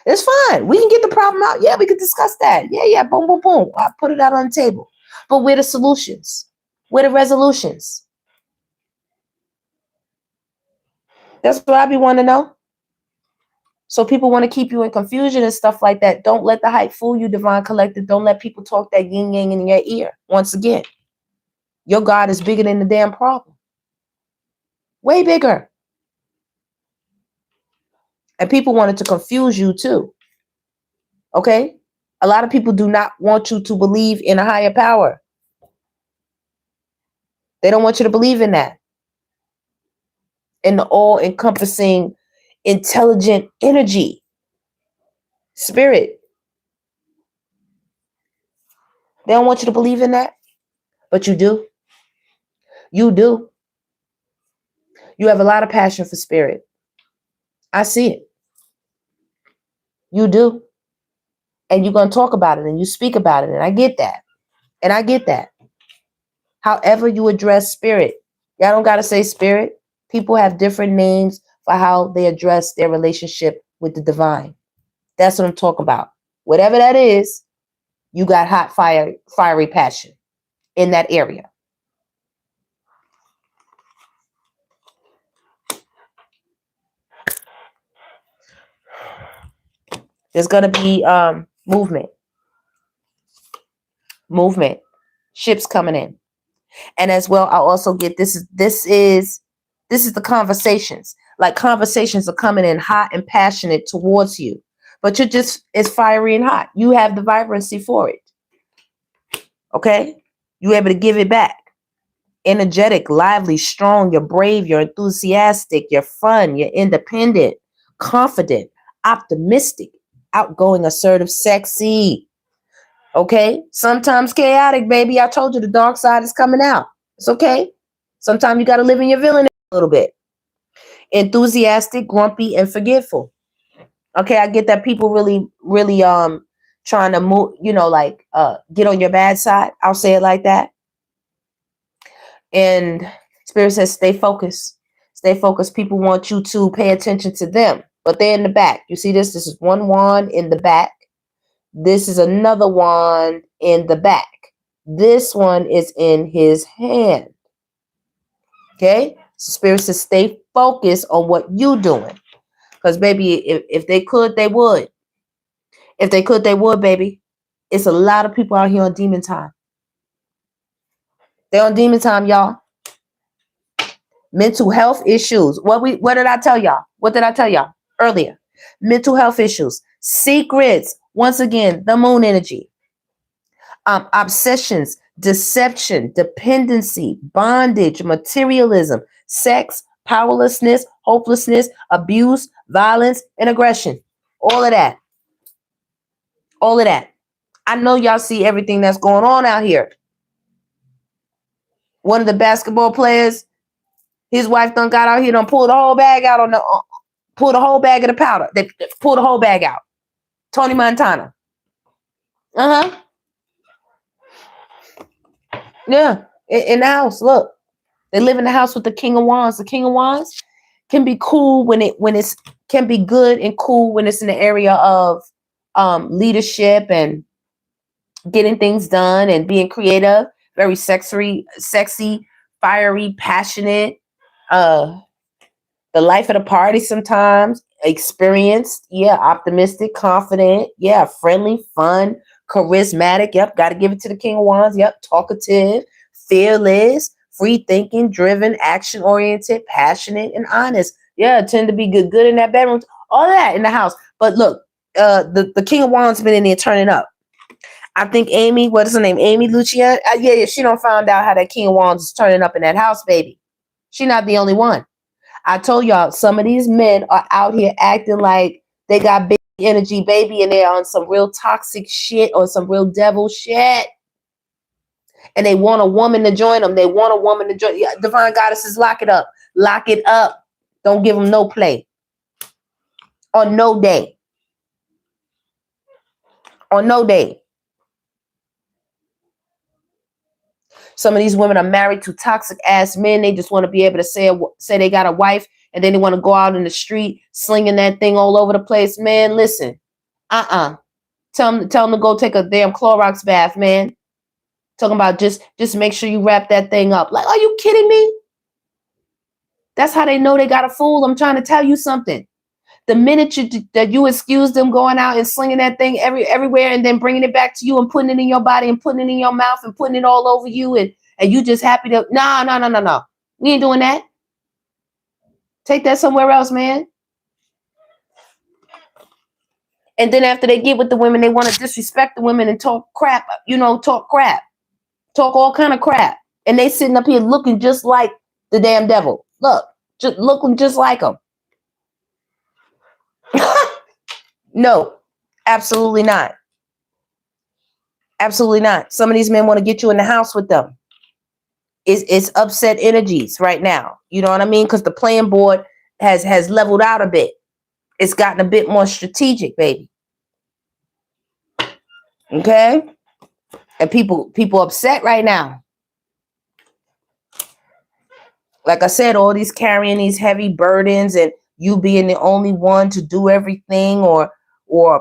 It's fine. We can get the problem out. Yeah, we can discuss that. Yeah. Boom, boom, boom. I put it out on the table. But where are the solutions? Where are the resolutions? That's what I be wanting to know. So people want to keep you in confusion and stuff like that. Don't let the hype fool you, Divine Collective. Don't let people talk that yin yang in your ear. Once again, your God is bigger than the damn problem. Way bigger. And people wanted to confuse you too. Okay? A lot of people do not want you to believe in a higher power. They don't want you to believe in that. In the all-encompassing, intelligent energy. Spirit. They don't want you to believe in that. But you do. You do. You have a lot of passion for spirit. I see it. You do. And you're going to talk about it and you speak about it. And I get that. And I get that. However you address spirit. Y'all don't got to say spirit. People have different names for how they address their relationship with the divine. That's what I'm talking about. Whatever that is, you got hot, fiery passion in that area. There's going to be movement. Ships coming in. And as well, I also get this is the conversations. Like conversations are coming in hot and passionate towards you. But you're just as fiery and hot. You have the vibrancy for it. Okay? You're able to give it back. Energetic, lively, strong, you're brave, you're enthusiastic, you're fun, you're independent, confident, optimistic, outgoing, assertive, sexy. Okay? Sometimes chaotic, baby. I told you the dark side is coming out. It's okay. Sometimes you got to live in your villain a little bit. Enthusiastic, grumpy, and forgetful. Okay, I get that people really trying to move, get on your bad side. I'll say it like that. And Spirit says stay focused. Stay focused. People want you to pay attention to them, but they're in the back. You see this? This is one wand in the back. This is another wand in the back. This one is in his hand. Okay? So Spirit says stay focused on what you're doing. Because, baby, if they could, they would. If they could, they would, baby. It's a lot of people out here on demon time. They're on demon time, y'all. Mental health issues. What did I tell y'all? What did I tell y'all earlier? Mental health issues. Secrets. Once again, the moon energy. Obsessions, deception, dependency, bondage, materialism, sex, powerlessness, hopelessness, abuse, violence, and aggression. All of that. All of that. I know y'all see everything that's going on out here. One of the basketball players, his wife done got out here, done pulled the whole bag out pulled the whole bag of the powder. They pulled the whole bag out. Tony Montana. Yeah, in the house. Look, they live in the house with the King of Wands. The King of Wands can be cool when it's can be good and cool when it's in the area of leadership and getting things done and being creative. Very sexy, fiery, passionate. The life of the party sometimes. Experienced, yeah, optimistic, confident, yeah, friendly, fun, charismatic. Yep, got to give it to the King of Wands. Yep, talkative, fearless, free thinking, driven, action oriented, passionate, and honest. Yeah, tend to be good in that bedroom. All of that in the house. But look, the King of Wands been in there turning up. I think Amy, what is her name? Amy Lucia. Yeah, she don't found out how that King of Wands is turning up in that house, baby. She not the only one. I told y'all, some of these men are out here acting like they got big energy, baby, and they're on some real toxic shit or some real devil shit. And they want a woman to join them. They want a woman to join. Yeah, divine goddesses, lock it up. Lock it up. Don't give them no play. On no day. On no day. Some of these women are married to toxic ass men. They just want to be able to say they got a wife, and then they want to go out in the street slinging that thing all over the place. Man, listen. Tell them to go take a damn Clorox bath, man. Talking about just make sure you wrap that thing up. Like, are you kidding me? That's how they know they got a fool. I'm trying to tell you something. The minute that you excuse them going out and slinging that thing everywhere and then bringing it back to you and putting it in your body and putting it in your mouth and putting it all over you and you just happy to, no. We ain't doing that. Take that somewhere else, man. And then after they get with the women, they want to disrespect the women and talk crap, talk all kind of crap. And they sitting up here looking just like the damn devil. Look, just looking just like them. No, absolutely not. Absolutely not. Some of these men want to get you in the house with them. It's upset energies right now. You know what I mean? Because the playing board has leveled out a bit. It's gotten a bit more strategic, baby. Okay? And people upset right now. Like I said, all these carrying these heavy burdens and you being the only one to do everything, or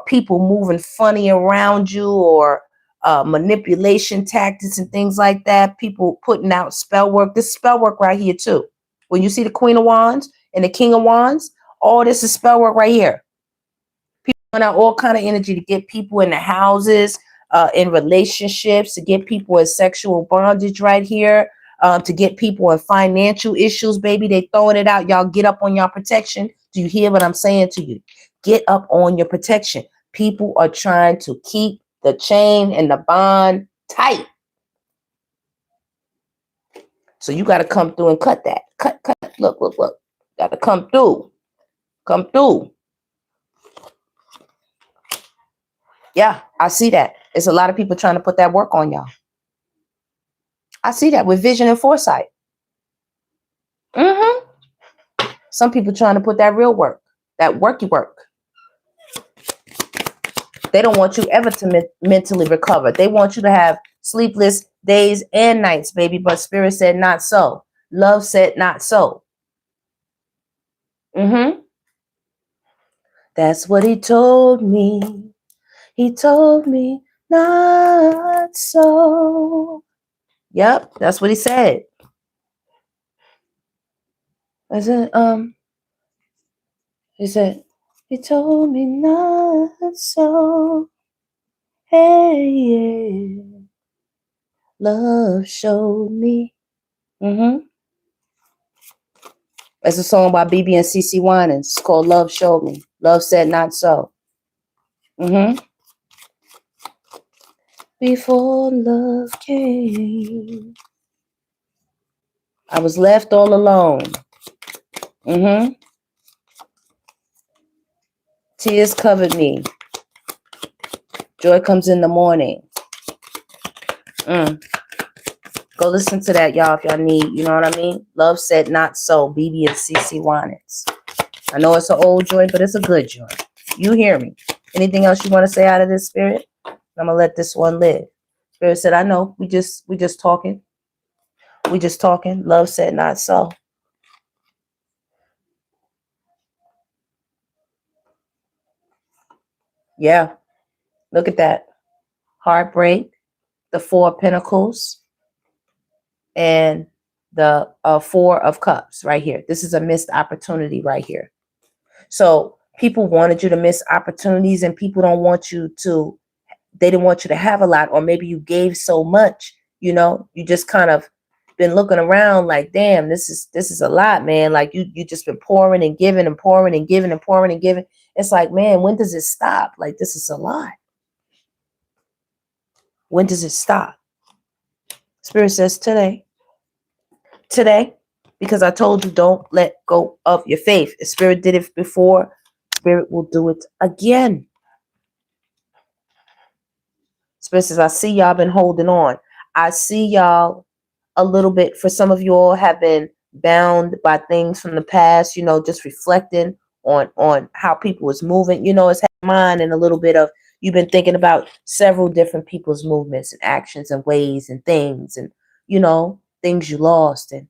people moving funny around you, or manipulation tactics and things like that. People putting out spell work. This spell work right here too. When you see the Queen of Wands and the King of Wands, all this is spell work right here. People putting out all kind of energy to get people in the houses, in relationships, to get people in sexual bondage right here. To get people in financial issues, baby. They throwing it out. Y'all get up on your protection. Do you hear what I'm saying to you? Get up on your protection. People are trying to keep the chain and the bond tight. So you got to come through and cut that. Cut. Look. Got to come through. Come through. Yeah, I see that. It's a lot of people trying to put that work on y'all. I see that with vision and foresight. Some people trying to put that real work, that worky work. They don't want you ever to mentally recover. They want you to have sleepless days and nights, baby. But Spirit said not so. Love said not so. That's what he told me. He told me not so. Yep, that's what he said. I said, he said, he told me not so. Hey, yeah. Love showed me. That's a song by BB and CC Winans. It's called Love Showed Me. Love said not so. Before love came, I was left all alone. Tears covered me. Joy comes in the morning. Go listen to that, y'all, if y'all need. You know what I mean? Love said not so. BB and CC Winans. I know it's an old joint, but it's a good joint. You hear me? Anything else you want to say out of this, Spirit? I'm gonna let this one live. Spirit said, I know. We just talking. We just talking. Love said not so. Yeah. Look at that. Heartbreak, the Four of Pentacles, and the Four of Cups right here. This is a missed opportunity right here. So people wanted you to miss opportunities, and people don't want you to, they didn't want you to have a lot, or maybe you gave so much, you know, you just kind of been looking around like, damn, this is a lot, man. Like you just been pouring and giving and pouring and giving and pouring and giving. It's like, man, when does it stop? Like, this is a lot. When does it stop? Spirit says today. Today, because I told you, don't let go of your faith. If Spirit did it before, Spirit will do it again. Spirit says, I see y'all been holding on. I see y'all a little bit. For some of you all have been bound by things from the past, just reflecting on how people was moving. It's had mind and a little bit of, you've been thinking about several different people's movements and actions and ways and things and, things you lost and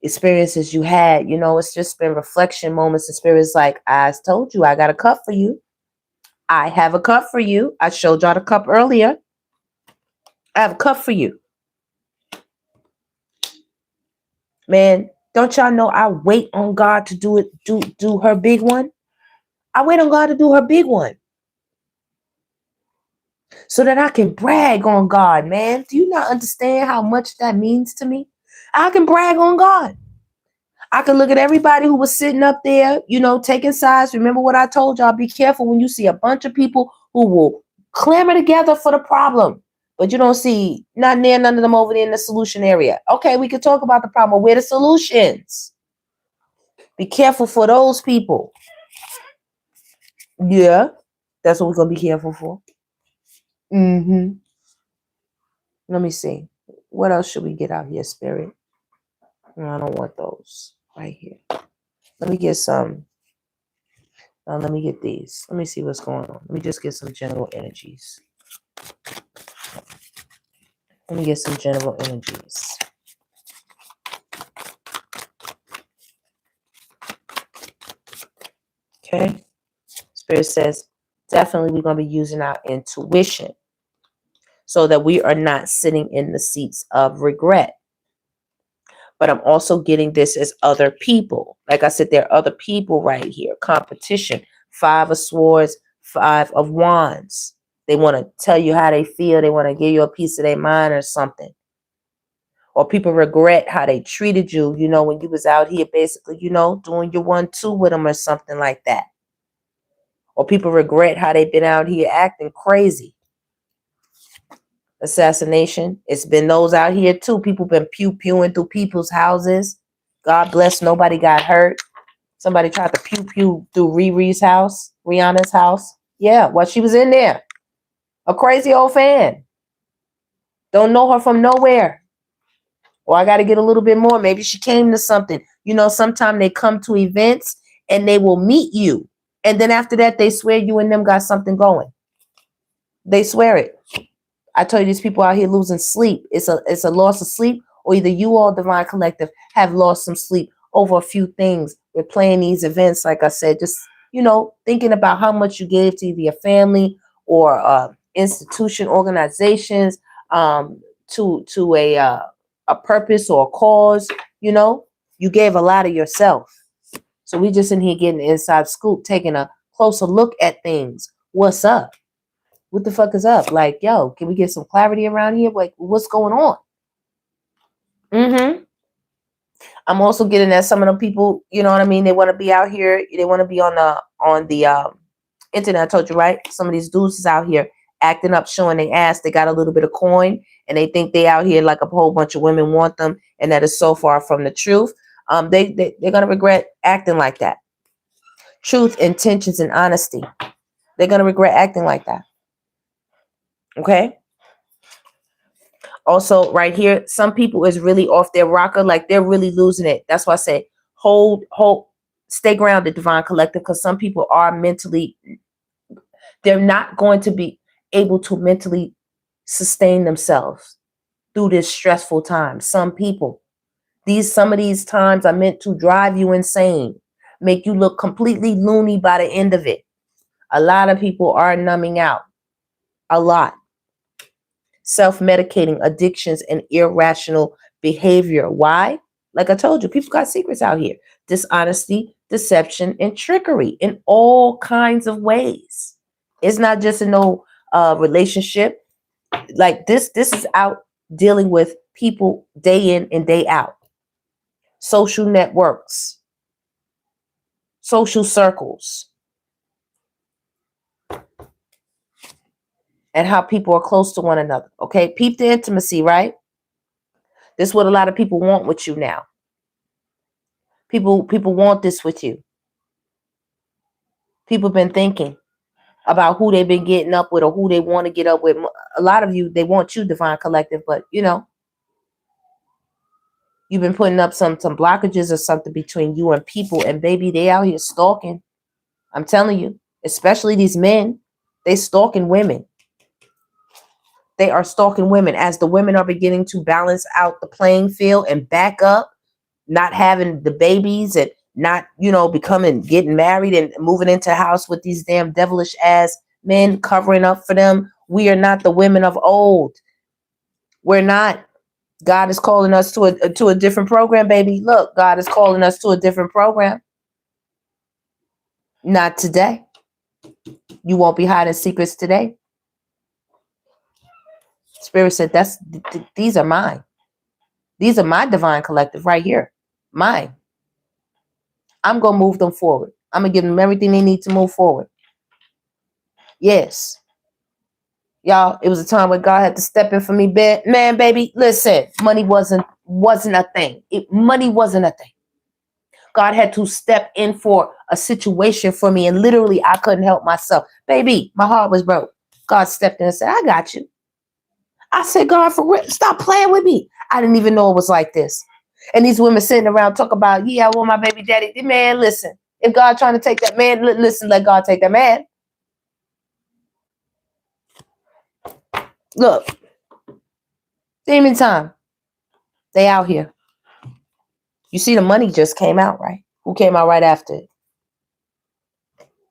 experiences you had. It's just been reflection moments. And Spirit's like, I told you, I got a cup for you. I have a cup for you. I showed y'all the cup earlier. I have a cup for you. Man, don't y'all know I wait on God to do it, do her big one? I wait on God to do her big one. So that I can brag on God, man. Do you not understand how much that means to me? I can brag on God. I can look at everybody who was sitting up there, taking sides. Remember what I told y'all, be careful when you see a bunch of people who will clamor together for the problem. But you don't see none of them over there in the solution area. Okay, we could talk about the problem. Where are the solutions? Be careful for those people. Yeah, that's what we're going to be careful for. Let me see. What else should we get out here, Spirit? No, I don't want those right here. Let me get some. Let me get these. Let me see what's going on. Let me just get some general energies. Let me get some general energies. Okay. Spirit says, definitely we're going to be using our intuition so that we are not sitting in the seats of regret. But I'm also getting this as other people. Like I said, there are other people right here. Competition. 5 of Swords, 5 of Wands. They want to tell you how they feel. They want to give you a piece of their mind or something. Or people regret how they treated you, when you was out here basically, doing your 1-2 with them or something like that. Or people regret how they've been out here acting crazy. Assassination. It's been those out here too. People been pew-pewing through people's houses. God bless, nobody got hurt. Somebody tried to pew-pew through Riri's house, Rihanna's house. Yeah, well, she was in there. A crazy old fan. Don't know her from nowhere. Or I got to get a little bit more. Maybe she came to something. Sometimes they come to events and they will meet you. And then after that, they swear you and them got something going. They swear it. I tell you, these people out here losing sleep. It's a loss of sleep, or either you or Divine Collective have lost some sleep over a few things. We're playing these events, like I said, just, thinking about how much you gave to either your family or institution, organizations, to a purpose or a cause. You gave a lot of yourself. So we just in here getting the inside scoop, taking a closer look at things. What's up? What the fuck is up? Like, yo, can we get some clarity around here? Like, what's going on? I'm also getting that some of the people, you know what I mean? They want to be out here. They want to be on the internet. I told you, right? Some of these dudes is out here acting up, showing their ass. They got a little bit of coin, and they think they out here like a whole bunch of women want them, and that is so far from the truth. They're gonna regret acting like that. Truth, intentions, and honesty. They're gonna regret acting like that. Okay. Also, right here, some people is really off their rocker, like they're really losing it. That's why I say hold, stay grounded, Divine Collective, because some people are mentally, they're not going to be able to mentally sustain themselves through this stressful time. Some people, some of these times are meant to drive you insane, make you look completely loony by the end of it. A lot of people are numbing out. A lot. Self-medicating, addictions, and irrational behavior. Why? Like I told you, people got secrets out here. Dishonesty, deception, and trickery in all kinds of ways. It's not just in no relationship. Like this is out dealing with people day in and day out. Social networks, social circles, and how people are close to one another. Okay, peep the intimacy, right? This is what a lot of people want with you now. People want this with you. People been thinking about who they've been getting up with or who they want to get up with. A lot of you, they want you, Divine Collective, but you know, you've been putting up some blockages or something between you and people, and baby, they out here stalking. I'm telling you, especially these men, they stalking women. They are stalking women as the women are beginning to balance out the playing field and back up, not having the babies and not, you know, getting married and moving into a house with these damn devilish ass men covering up for them. We are not the women of old. We're not. God is calling us to a different program, baby. Look, God is calling us to a different program. Not today. You won't be hiding secrets today. Spirit said, these are mine. These are my divine collective right here. Mine. I'm going to move them forward. I'm going to give them everything they need to move forward. Yes. Y'all, it was a time where God had to step in for me. Man, baby, listen, money wasn't a thing. Money wasn't a thing. God had to step in for a situation for me, and literally I couldn't help myself. Baby, my heart was broke. God stepped in and said, I got you. I said, God, for real, stop playing with me. I didn't even know it was like this. And these women sitting around talk about, yeah, I want my baby daddy. Man, listen, if God trying to take that man, listen, let God take that man. Look, demon time. They out here. You see, the money just came out, right? Who came out right after it?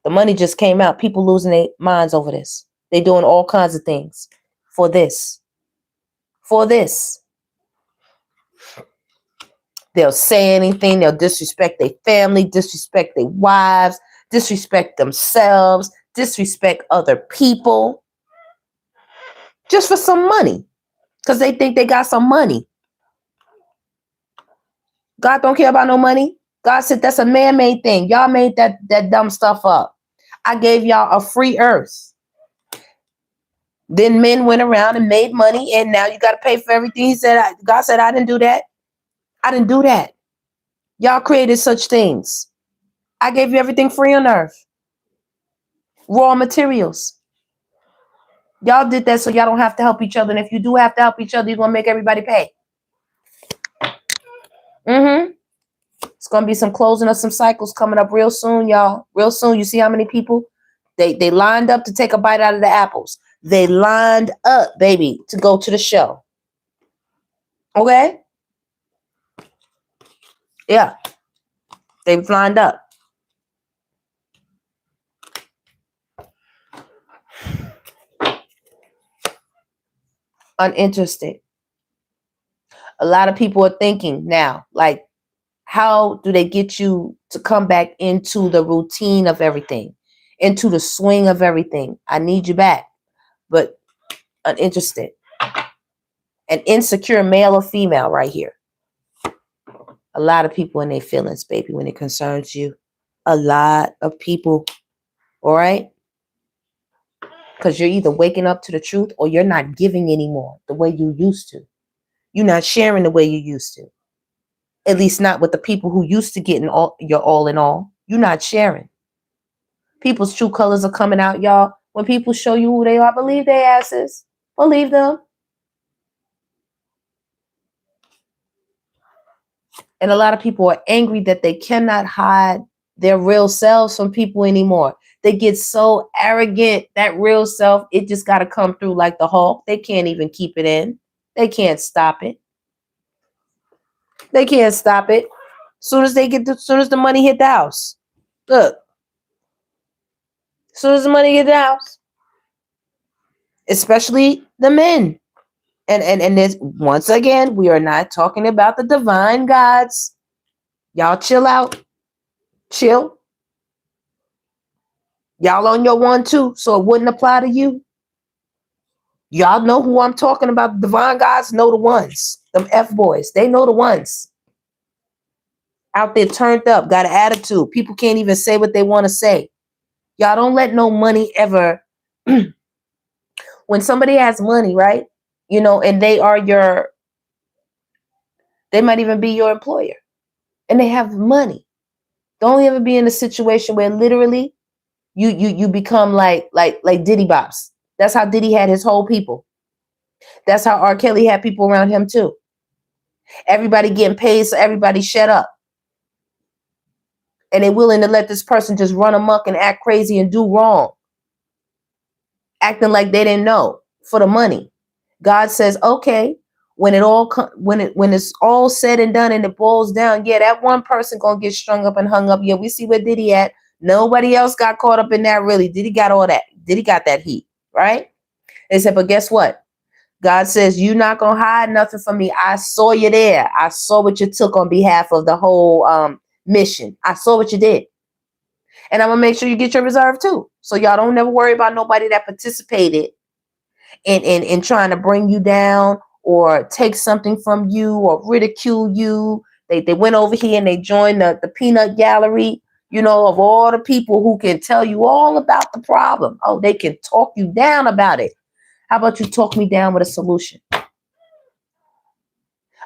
The money just came out. People losing their minds over this. They doing all kinds of things for this. For this. They'll say anything. They'll disrespect their family, disrespect their wives, disrespect themselves, disrespect other people. Just for some money. Because they think they got some money. God don't care about no money. God said that's a man-made thing. Y'all made that dumb stuff up. I gave y'all a free earth. Then men went around and made money, and now you got to pay for everything. He said, God said, I didn't do that. I didn't do that. Y'all created such things. I gave you everything free on earth. Raw materials. Y'all did that so y'all don't have to help each other. And if you do have to help each other, you're going to make everybody pay. It's going to be some closing of some cycles coming up real soon, y'all. Real soon. You see how many people? They lined up to take a bite out of the apples. They lined up, baby, to go to the show. Okay? Yeah. They've lined up. Uninterested. A lot of people are thinking now, like, how do they get you to come back into the routine of everything, into the swing of everything? I need you back. But uninterested. An insecure male or female right here. A lot of people in their feelings, baby, when it concerns you. A lot of people. All right? Because you're either waking up to the truth or you're not giving anymore the way you used to. You're not sharing the way you used to. At least not with the people who used to get your all in all. You're not sharing. People's true colors are coming out, y'all. When people show you who they are, believe their asses. Believe them. And a lot of people are angry that they cannot hide their real selves from people anymore. They get so arrogant, that real self, it just got to come through like the Hulk. They can't even keep it in. They can't stop it. They can't stop it. Soon as the money hit the house. Look. As soon as the money hit the house. Especially the men. And this, once again, we are not talking about the divine gods. Y'all chill out. Chill. Y'all on your 1-2, so it wouldn't apply to you. Y'all know who I'm talking about. The divine gods know the ones. Them F-boys. They know the ones. Out there turned up, got an attitude. People can't even say what they want to say. Y'all don't let no money ever. When somebody has money, right? You know, and they might even be your employer. And they have money. Don't ever be in a situation where literally you become like Diddy Bops. That's how Diddy had his whole people. That's how R. Kelly had people around him too. Everybody getting paid, so everybody shut up. And they're willing to let this person just run amok and act crazy and do wrong. Acting like they didn't know for the money. God says, okay, when it's all said and done and it boils down, yeah, that one person gonna get strung up and hung up. Yeah, we see where Diddy at. Nobody else got caught up in that really. Diddy got all that. Diddy got that heat, right? They said, but guess what? God says, you're not going to hide nothing from me. I saw you there. I saw what you took on behalf of the whole mission. I saw what you did. And I'm going to make sure you get your reserve too. So y'all don't never worry about nobody that participated in trying to bring you down or take something from you or ridicule you. They went over here and they joined the peanut gallery, you know, of all the people who can tell you all about the problem. Oh, they can talk you down about it. How about you talk me down with a solution?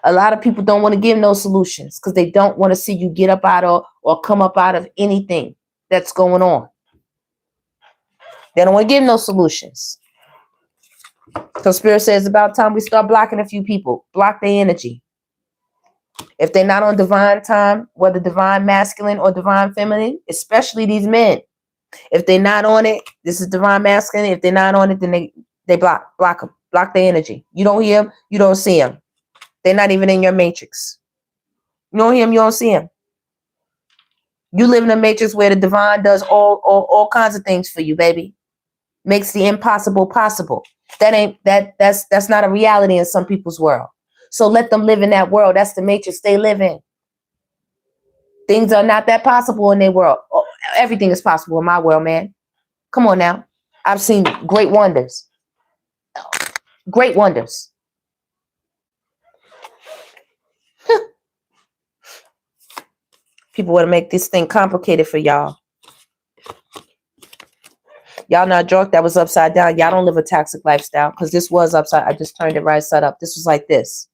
A lot of people don't want to give no solutions because they don't want to see you get up out of or come up out of anything that's going on. They don't want to give no solutions. So Spirit says it's about time we start blocking a few people. Block their energy. If they're not on divine time, whether divine masculine or divine feminine, especially these men, if they're not on it, this is divine masculine. If they're not on it, then they block them. Block their energy. You don't hear them. You don't see them. They're not even in your matrix. You don't hear them. You don't see them. You live in a matrix where the divine does all kinds of things for you, baby. Makes the impossible possible. That's not a reality in some people's world. So let them live in that world. That's the matrix they live in. Things are not that possible in their world. Oh, everything is possible in my world, man. Come on now. I've seen great wonders. Great wonders. People want to make this thing complicated for y'all. Y'all not drunk. That was upside down. Y'all don't live a toxic lifestyle because this was upside. I just turned it right side up. This was like this.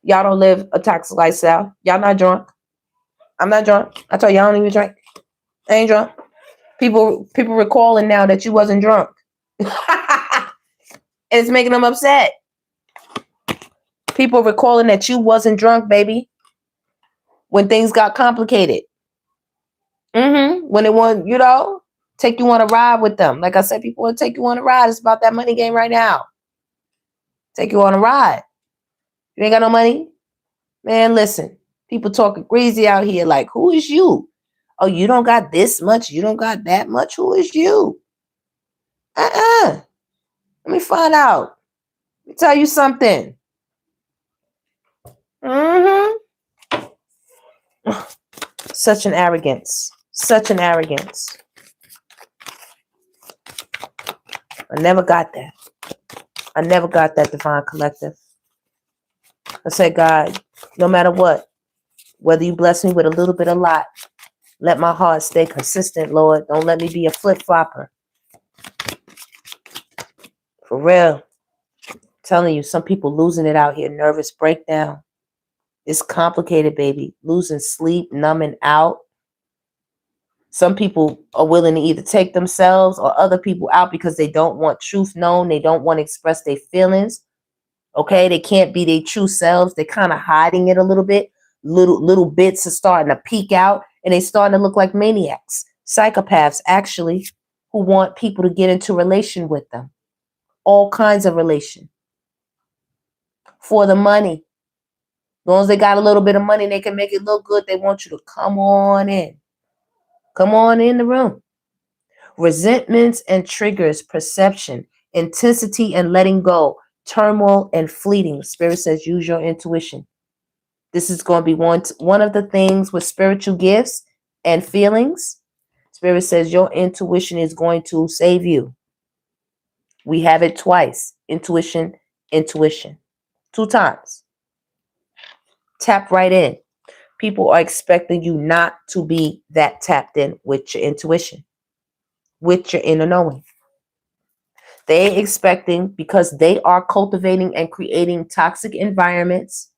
Y'all don't live a toxic lifestyle. Y'all not drunk. I'm not drunk. I told y'all I don't even drink. I ain't drunk. People recalling now that you wasn't drunk. And it's making them upset. People recalling that you wasn't drunk, baby. When things got complicated. When they want, you know, take you on a ride with them. Like I said, people want to take you on a ride. It's about that money game right now. Take you on a ride. You ain't got no money? Man, listen. People talking crazy out here like, who is you? Oh, you don't got this much? You don't got that much? Who is you? Let me find out. Let me tell you something. Such an arrogance. Such an arrogance. I never got that. I never got that, Divine Collective. I said, God, no matter what, whether you bless me with a little bit or a lot, let my heart stay consistent, Lord. Don't let me be a flip-flopper. For real. I'm telling you, some people losing it out here. Nervous breakdown. It's complicated, baby. Losing sleep, numbing out. Some people are willing to either take themselves or other people out because they don't want truth known. They don't want to express their feelings. Okay, they can't be their true selves. They're kind of hiding it a little bit. Little bits are starting to peek out, and they starting to look like maniacs, psychopaths, actually, who want people to get into relation with them. All kinds of relation. For the money. As long as they got a little bit of money, they can make it look good. They want you to come on in. Come on in the room. Resentments and triggers, perception, intensity and letting go, turmoil and fleeting. Spirit says use your intuition. This is going to be one of the things with spiritual gifts and feelings. Spirit says your intuition is going to save you. We have it twice. Intuition. 2 times. Tap right in. People are expecting you not to be that tapped in with your intuition, with your inner knowing. They expecting, because they are cultivating and creating toxic environments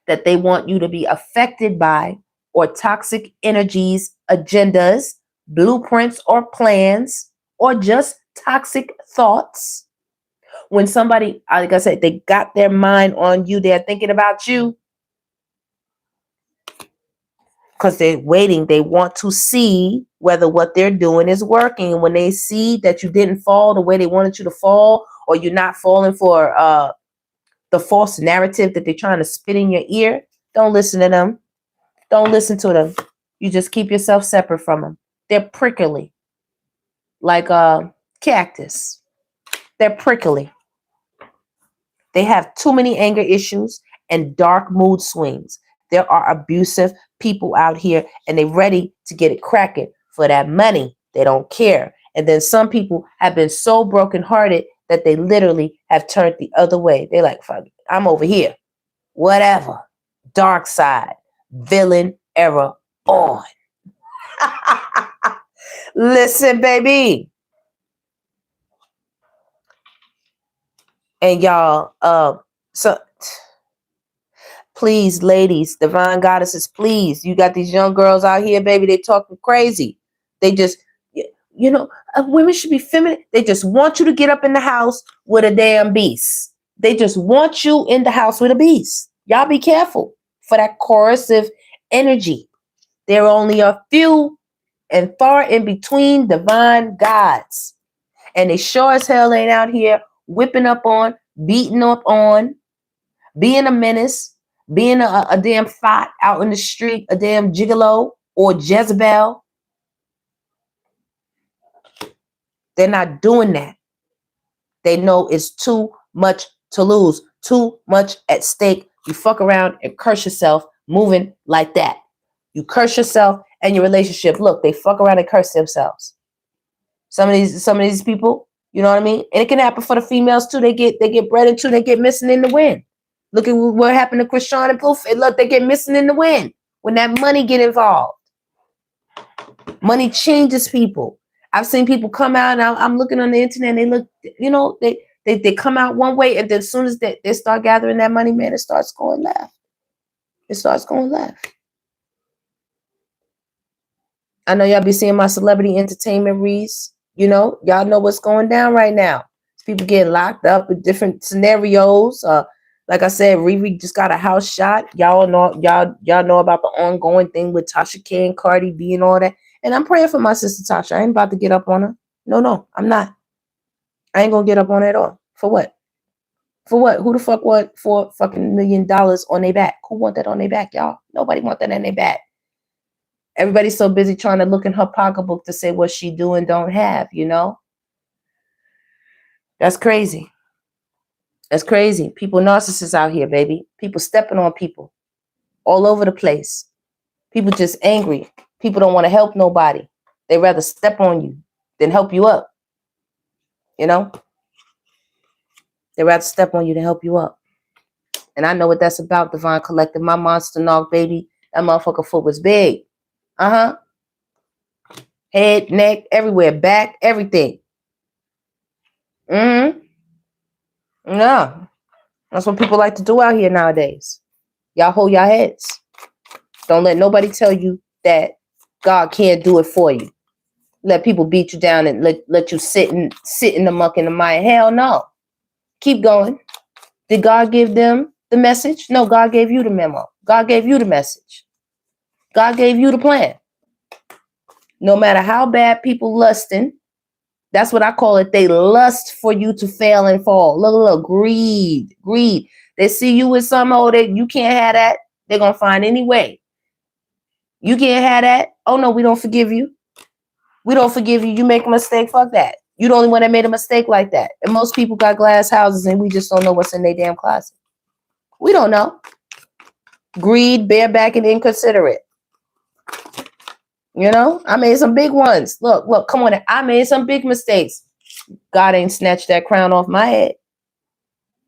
that they want you to be affected by, or toxic energies, agendas, blueprints, or plans, or just toxic thoughts. When somebody, like I said, they got their mind on you, they're thinking about you because they're waiting. They want to see whether what they're doing is working. And when they see that you didn't fall the way they wanted you to fall, or you're not falling for the false narrative that they're trying to spit in your ear, don't listen to them. Don't listen to them. You just keep yourself separate from them. They're prickly, like a cactus. They're prickly. They have too many anger issues and dark mood swings. There are abusive people out here, and they're ready to get it cracking for that money. They don't care. And then some people have been so brokenhearted that they literally have turned the other way. They're like, fuck it, I'm over here. Whatever. Dark side. Villain era on. Listen, baby. And y'all, so please, ladies, divine goddesses, please. You got these young girls out here, baby. They talking crazy. They just, women should be feminine. They just want you to get up in the house with a damn beast. They just want you in the house with a beast. Y'all be careful for that coercive energy. There are only a few and far in between divine gods. And they sure as hell ain't out here whipping up on, beating up on, being a menace, being a damn thought out in the street, a damn gigolo or Jezebel. They're not doing that. They know it's too much to lose, too much at stake. You fuck around and curse yourself moving like that. You curse yourself and your relationship. Look, they fuck around and curse themselves. Some of these people, you know what I mean? And it can happen for the females too. They get bred into, they get missing in the wind. Look at what happened to Krishan and Poof. And look, they get missing in the wind when that money get involved. Money changes people. I've seen people come out, and I'm looking on the internet, and they look, they come out one way, and then as soon as they start gathering that money, man, it starts going left. It starts going left. I know y'all be seeing my celebrity entertainment reads. Y'all know what's going down right now. People getting locked up with different scenarios. Like I said, Riri just got a house shot. Y'all know about the ongoing thing with Tasha K and Cardi B and all that. And I'm praying for my sister Tasha. I ain't about to get up on her. No, I'm not. I ain't gonna get up on her at all. For what? For what? Who the fuck want $4 fucking million on their back? Who want that on their back, y'all? Nobody want that on their back. Everybody's so busy trying to look in her pocketbook to say what she do and don't have, That's crazy. That's crazy. People narcissists out here, baby. People stepping on people all over the place. People just angry. People don't want to help nobody. They rather step on you than help you up. They rather step on you than help you up. And I know what that's about, Divine Collective. My monster knock, baby. That motherfucker foot was big. Head, neck, everywhere, back, everything. Yeah. That's what people like to do out here nowadays. Y'all hold your heads. Don't let nobody tell you that God can't do it for you. Let people beat you down and let you sit in the muck and the mire. Hell no. Keep going. Did God give them the message? No, God gave you the memo. God gave you the message. God gave you the plan. No matter how bad people lusting, that's what I call it. They lust for you to fail and fall. Look, greed. They see you with some that you can't have that. They're going to find any way. You can't have that. Oh no, we don't forgive you. We don't forgive you. You make a mistake. Fuck that. You the only one that made a mistake like that. And most people got glass houses and we just don't know what's in their damn closet. We don't know. Greed, bareback, and inconsiderate. I made some big ones. Look, come on. I made some big mistakes. God ain't snatched that crown off my head.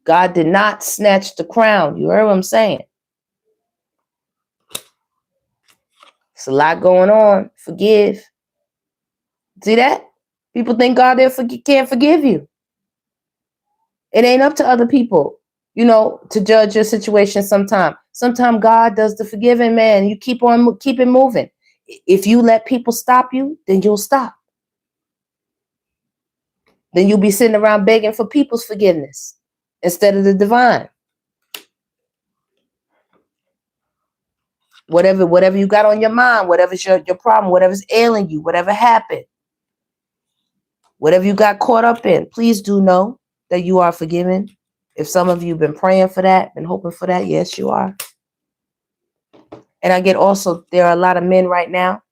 God did not snatch the crown. You heard what I'm saying? It's a lot going on. Forgive. See that? People think God can't forgive you. It ain't up to other people, to judge your situation sometime. Sometimes God does the forgiving, man. You keep it moving. If you let people stop you, then you'll stop. Then you'll be sitting around begging for people's forgiveness instead of the divine. Whatever you got on your mind, whatever's your problem, whatever's ailing you, whatever happened, whatever you got caught up in, please do know that you are forgiven. If some of you have been praying for that, been hoping for that, yes, you are. And I get also, there are a lot of men right now.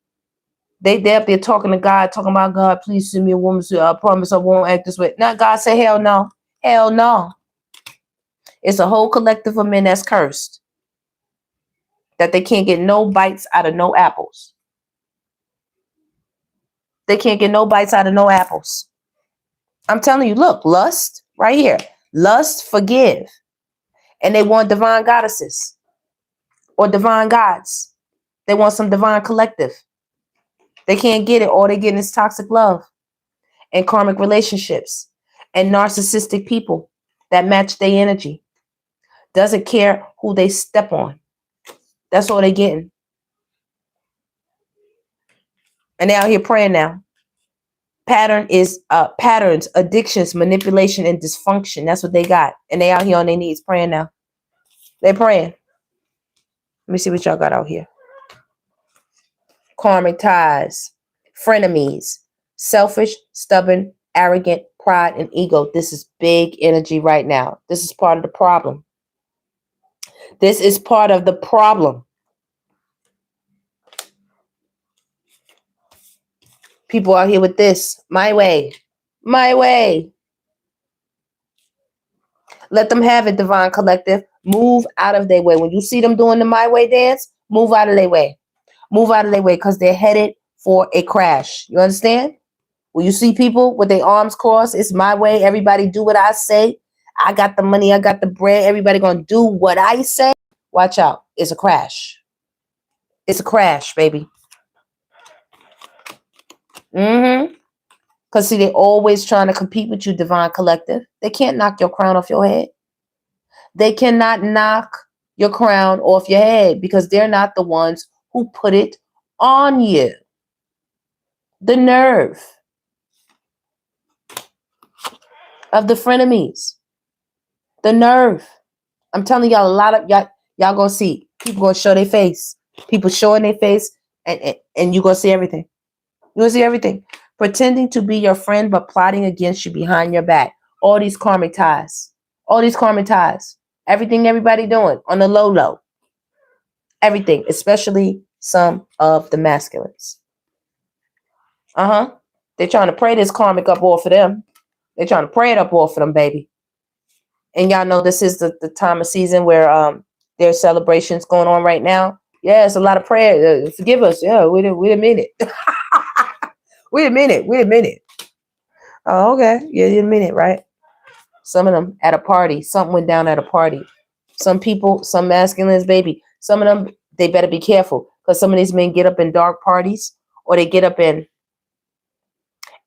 They're up there talking to God, talking about, God, please send me a woman. I promise I won't act this way. Now God say, hell no. Hell no. It's a whole collective of men that's cursed. That they can't get no bites out of no apples. They can't get no bites out of no apples. I'm telling you, look, lust, right here. Lust, forgive. And they want divine goddesses or divine gods. They want some divine collective. They can't get it. All they getting is toxic love and karmic relationships and narcissistic people that match their energy. Doesn't care who they step on. That's all they getting. And they out here praying now. Patterns, addictions, manipulation, and dysfunction. That's what they got. And they out here on their knees praying now. They're praying. Let me see what y'all got out here. Karmic ties, frenemies, selfish, stubborn, arrogant, pride, and ego. This is big energy right now. This is part of the problem. This is part of the problem. People out here with this. My way. My way. Let them have it, divine collective. Move out of their way. When you see them doing the my way dance, move out of their way. Move out of their way because they're headed for a crash. You understand? When you see people with their arms crossed, it's my way. Everybody do what I say. I got the money. I got the bread. Everybody going to do what I say. Watch out. It's a crash. It's a crash, baby. Because see, they're always trying to compete with you, divine collective. They can't knock your crown off your head. They cannot knock your crown off your head because they're not the ones who put it on you. The nerve of the frenemies. The nerve. I'm telling y'all, a lot of y'all gonna see people gonna show their face. People showing their face, and you gonna see everything. You gonna see everything. Pretending to be your friend, but plotting against you behind your back. All these karmic ties. All these karmic ties. Everything everybody doing on the low. Everything, especially some of the masculines. They're trying to pray this karmic up off of them. They're trying to pray it up off of them, baby. And y'all know this is the time of season where there's celebrations going on right now. Yeah, it's a lot of prayer. Forgive us. Yeah, we didn't mean it. Wait a minute. Oh, okay. Yeah, you didn't mean it, right? Some of them at a party. Something went down at a party. Some people, some masculines, baby. Some of them, they better be careful. Because some of these men get up in dark parties. Or they get up in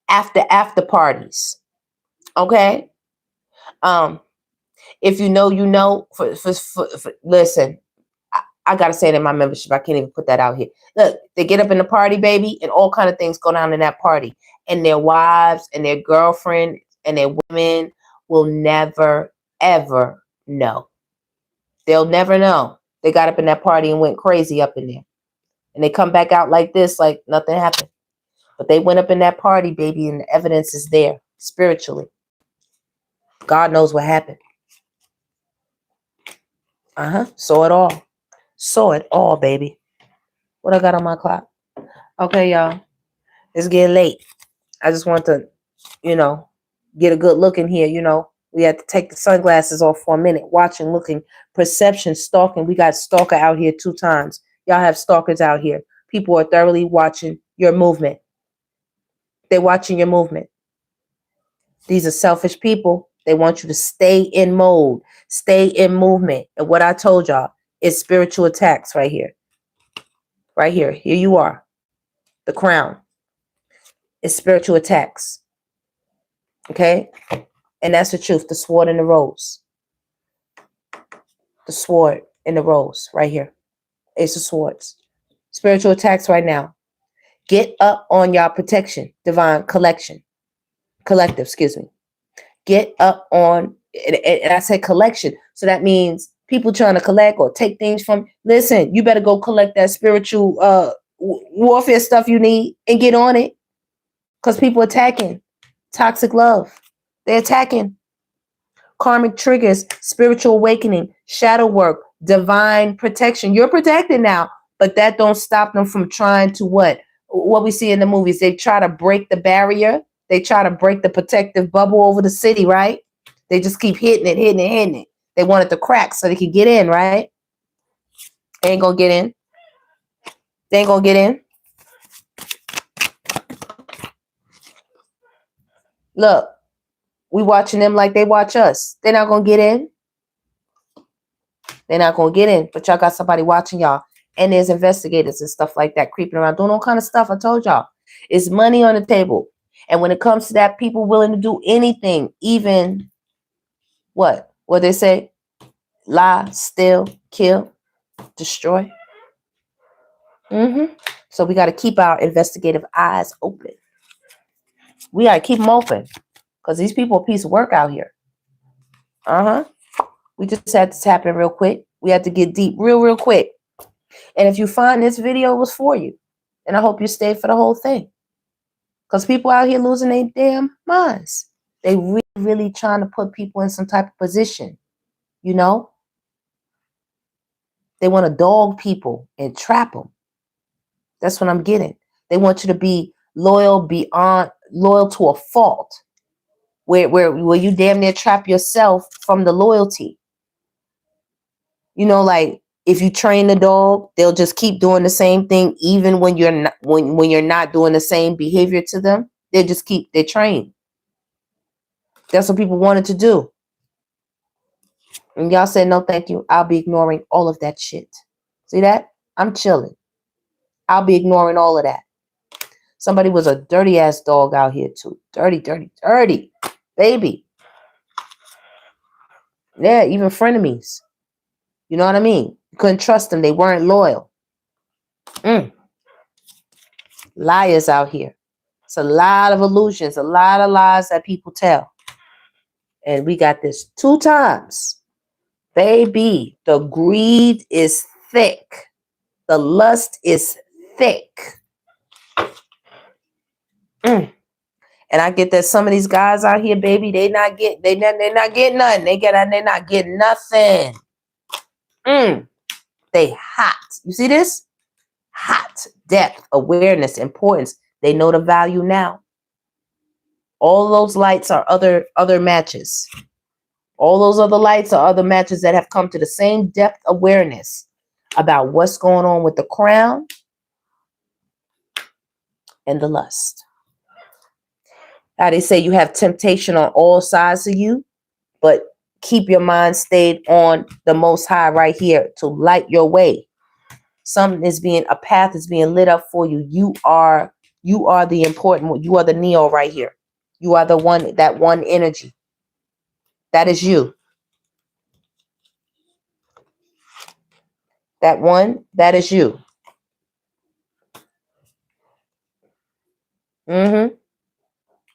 after parties. Okay? If you know, you know. Listen, I gotta say it in my membership. I can't even put that out here. Look, they get up in the party, baby, and all kind of things go down in that party. And their wives and their girlfriend and their women will never, ever know. They'll never know. They got up in that party and went crazy up in there. And they come back out like this, like nothing happened. But they went up in that party, baby, and the evidence is there spiritually. God knows what happened. Saw it all. Saw it all, baby. What I got on my clock? Okay, y'all. It's getting late. I just want to, get a good look in here. We had to take the sunglasses off for a minute. Watching, looking, perception, stalking. We got stalker out here 2 times. Y'all have stalkers out here. People are thoroughly watching your movement. They're watching your movement. These are selfish people. They want you to stay in mode, stay in movement. And what I told y'all is spiritual attacks right here. Right here. Here you are. The crown. It's spiritual attacks. Okay? And that's the truth. The sword and the rose. The sword and the rose. Right here. Ace of Swords. Spiritual attacks right now. Get up on y'all protection. Divine collective, excuse me. Get up on, and I said collection. So that means people trying to collect or take things from, listen, you better go collect that spiritual warfare stuff you need and get on it. Because people attacking. Toxic love. They're attacking. Karmic triggers, spiritual awakening, shadow work, divine protection. You're protected now, but that don't stop them from trying to what? What we see in the movies. They try to break the barrier. They try to break the protective bubble over the city, right? They just keep hitting it, hitting it, hitting it. They want it to crack so they can get in, right? They ain't gonna get in. They ain't gonna get in. Look, we watching them like they watch us. They're not gonna get in. They're not gonna get in. But y'all got somebody watching y'all. And there's investigators and stuff like that creeping around, doing all kind of stuff. I told y'all. It's money on the table. And when it comes to that, people willing to do anything, even what? What they say? Lie, steal, kill, destroy. So we got to keep our investigative eyes open. We got to keep them open. Because these people are a piece of work out here. We just had to tap in real quick. We had to get deep real quick. And if you find this video was for you, and I hope you stay for the whole thing. Because people out here losing their damn minds. They really trying to put people in some type of position. You know? They want to dog people and trap them. That's what I'm getting. They want you to be loyal to a fault. Where you damn near trap yourself from the loyalty. You know, like if you train the dog, they'll just keep doing the same thing even when you're not when you're not doing the same behavior to them. They train. That's what people wanted to do. And y'all said no thank you. I'll be ignoring all of that shit. See that? I'm chilling. I'll be ignoring all of that. Somebody was a dirty ass dog out here too. Dirty. Baby. Yeah, even frenemies. You know what I mean? You couldn't trust them. They weren't loyal. Liars out here. It's a lot of illusions, a lot of lies that people tell. And we got this 2 times. Baby, the greed is thick. The lust is thick. And I get that some of these guys out here, baby, they're not getting nothing. They're not getting nothing. They hot. You see this? Hot. Depth, awareness, importance. They know the value now. All those lights are other matches. All those other lights are other matches that have come to the same depth awareness about what's going on with the crown and the lust. How they say you have temptation on all sides of you, but keep your mind stayed on the Most High right here to light your way. A path is being lit up for you. You are the important one. You are the Neo right here. You are the one, that one energy. That is you. That one, that is you.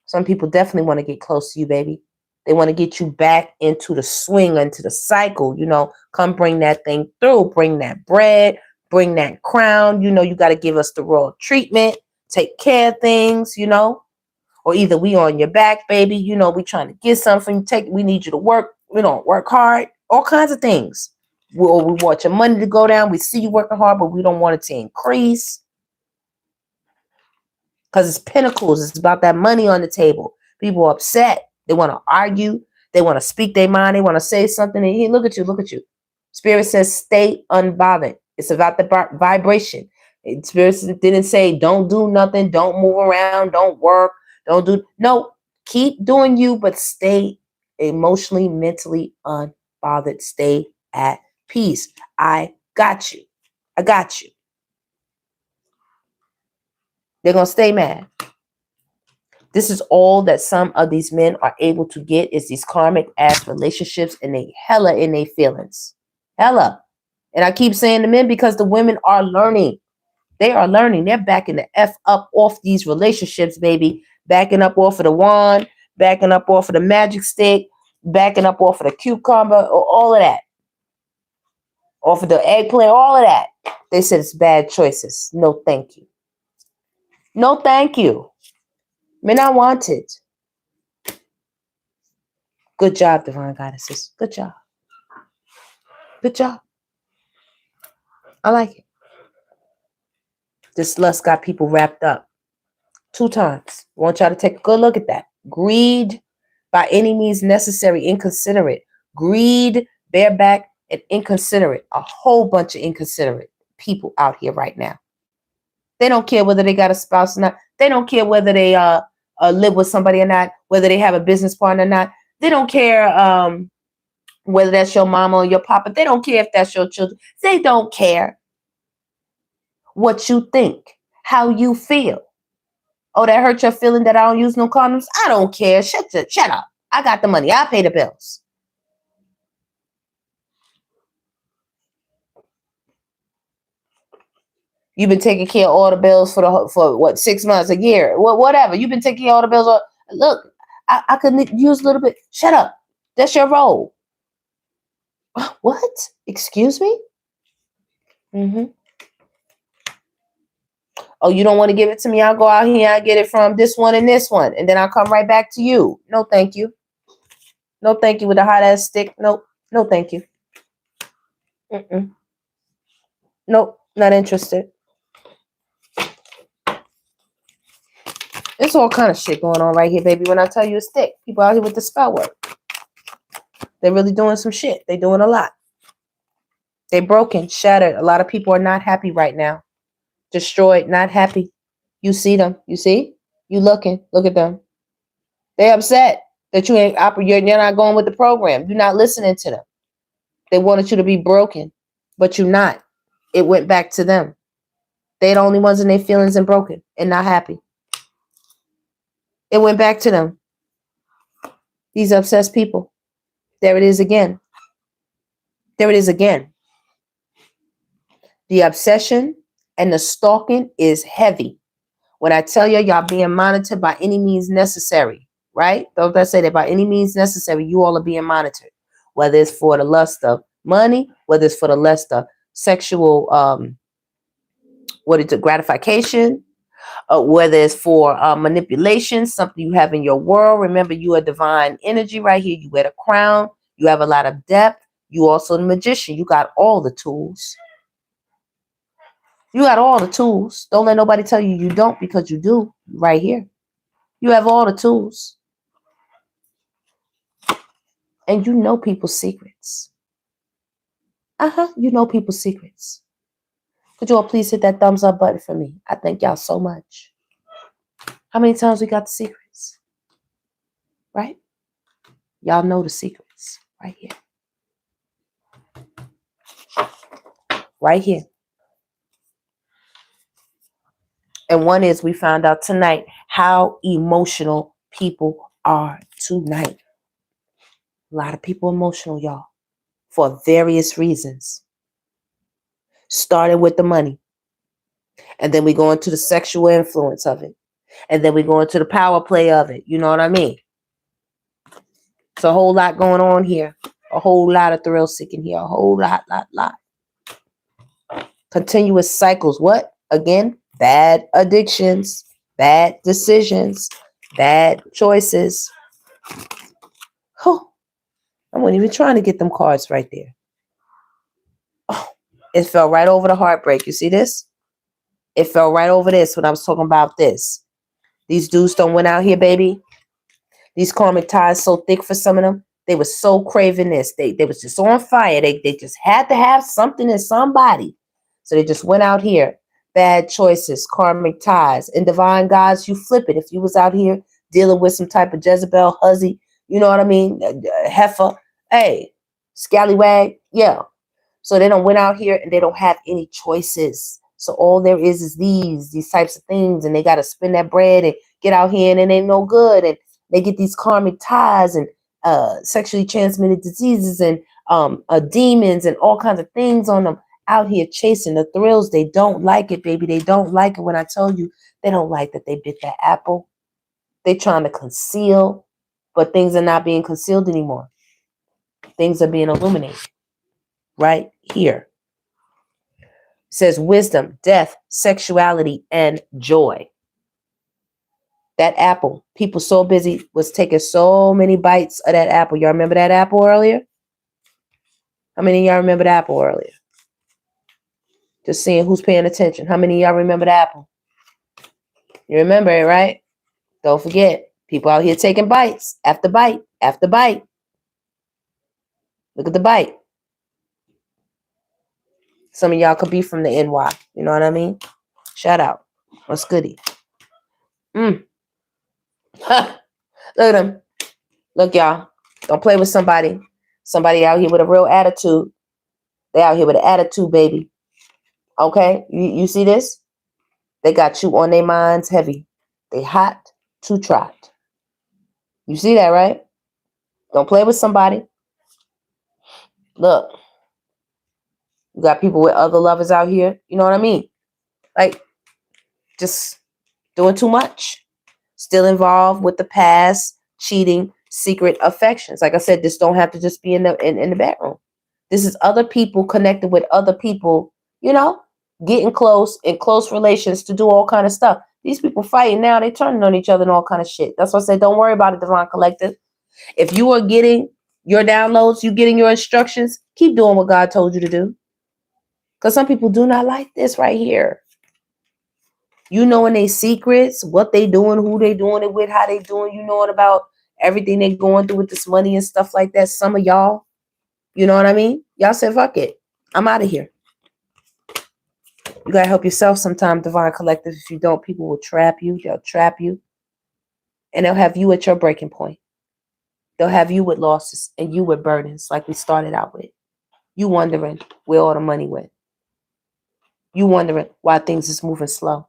Some people definitely want to get close to you, baby. They want to get you back into the swing, into the cycle, you know. Come bring that thing through. Bring that bread. Bring that crown. You know, you got to give us the royal treatment. Take care of things, you know. Or either we on your back, baby. You know, we trying to get something. We need you to work. We don't work hard. All kinds of things. We want your money to go down. We see you working hard, but we don't want it to increase. Because it's pinnacles. It's about that money on the table. People are upset. They want to argue. They want to speak their mind. They want to say something. And hey, look at you. Spirit says stay unbothered. It's about the vibration. Spirit didn't say don't do nothing. Don't move around. Don't work. Don't do. No, keep doing you, but stay emotionally, mentally unbothered. Stay at peace. I got you. They're going to stay mad. This is all that some of these men are able to get is these karmic ass relationships, and they hella in their feelings. Hella. And I keep saying the men because the women are learning. They are learning. They're backing the F up off these relationships, baby. Backing up off of the wand, backing up off of the magic stick, backing up off of the cucumber, all of that. Off of the eggplant, all of that. They said it's bad choices. No, thank you. No, thank you. Men are wanted. Good job, divine goddesses. Good job. Good job. I like it. This lust got people wrapped up 2 times. I want y'all to take a good look at that. Greed, by any means necessary, inconsiderate. Greed, bareback, and inconsiderate. A whole bunch of inconsiderate people out here right now. They don't care whether they got a spouse or not. They don't care whether they live with somebody or not, whether they have a business partner or not. They don't care whether that's your mama or your papa. They don't care if that's your children. They don't care what you think, how you feel. Oh, that hurt your feeling that I don't use no condoms? I don't care. Shut up. I got the money. I pay the bills. You've been taking care of all the bills for what, 6 months, a year, whatever. You've been taking care of all the bills. Look, I could use a little bit. Shut up. That's your role. What? Excuse me? Mm-hmm. Oh, you don't want to give it to me? I'll go out here and I'll get it from this one and this one. And then I'll come right back to you. No, thank you. No, thank you with a hot ass stick. Nope. No, thank you. Mm-mm. Nope. Not interested. There's all kind of shit going on right here, baby. When I tell you a stick, people out here with the spell work. They're really doing some shit. They're doing a lot. They're broken, shattered. A lot of people are not happy right now. Destroyed, not happy. You see them. You see? You looking. Look at them. They're upset that you ain't operating. You're not going with the program. You're not listening to them. They wanted you to be broken, but you're not. It went back to them. They're the only ones in their feelings and broken and not happy. It went back to them. These obsessed people. There it is again. There it is again. The obsession and the stalking is heavy. When I tell you, y'all being monitored by any means necessary, right? Don't I say that by any means necessary, you all are being monitored. Whether it's for the lust of money, whether it's for the lust of sexual, gratification, whether it's for manipulation, something you have in your world. Remember, you are divine energy right here. You wear the crown. You have a lot of depth. You also the magician. You got all the tools. You got all the tools. Don't let nobody tell you you don't, because you do right here. You have all the tools. And you know people's secrets. You know people's secrets. Could you all please hit that thumbs up button for me? I thank y'all so much. How many times we got the secrets? Right? Y'all know the secrets right here. Right here. And one is, we found out tonight how emotional people are tonight. A lot of people emotional, y'all, for various reasons. Started with the money. And then we go into the sexual influence of it. And then we go into the power play of it. You know what I mean? It's a whole lot going on here. A whole lot of thrill seeking here. A whole lot. Continuous cycles. What? Again, bad addictions, bad decisions, bad choices. Oh, I wasn't even trying to get them cards right there. Oh, it fell right over the heartbreak. You see this? It fell right over this when I was talking about this. These dudes don't went out here, baby. These karmic ties so thick for some of them. They were so craving this. They was just on fire. They just had to have something in somebody. So they just went out here. Bad choices, karmic ties. And divine gods, you flip it. If you was out here dealing with some type of Jezebel, huzzy, you know what I mean? Heifer. Hey, scallywag. Yeah. So they don't went out here and they don't have any choices. So all there is these types of things, and they got to spend that bread and get out here, and it ain't no good, and they get these karmic ties and sexually transmitted diseases and demons and all kinds of things on them out here chasing the thrills. They don't like it, baby. They don't like it. When I tell you, they don't like that they bit that apple. They trying to conceal, but things are not being concealed anymore. Things are being illuminated right here. It says wisdom, death, sexuality, and joy. That apple, people so busy was taking so many bites of that apple. Y'all remember that apple earlier? How many of y'all remember the apple earlier? Just seeing who's paying attention. How many of y'all remember the apple? You remember it, right? Don't forget. People out here taking bites after bite after bite. Look at the bite. Some of y'all could be from the NY. You know what I mean? Shout out. What's goody? Look at them. Look, y'all. Don't play with somebody. Somebody out here with a real attitude. They out here with an attitude, baby. Okay? You see this? They got you on their minds heavy. They hot to trot. You see that, right? Don't play with somebody. Look. You got people with other lovers out here. You know what I mean? Like, just doing too much. Still involved with the past, cheating, secret affections. Like I said, this don't have to just be in the bedroom. This is other people connected with other people, you know, getting close in close relations to do all kind of stuff. These people fighting now, they turning on each other and all kind of shit. That's why I said, don't worry about it, Divine Collective. If you are getting your downloads, you getting your instructions, keep doing what God told you to do. Because some people do not like this right here. You knowing their secrets, what they doing, who they doing it with, how they doing, you knowing about everything they going through with this money and stuff like that. Some of y'all, you know what I mean? Y'all said, fuck it. I'm out of here. You got to help yourself sometime, Divine Collective. If you don't, people will trap you. They'll trap you. And they'll have you at your breaking point. They'll have you with losses and you with burdens like we started out with. You wondering where all the money went. You wondering why things is moving slow.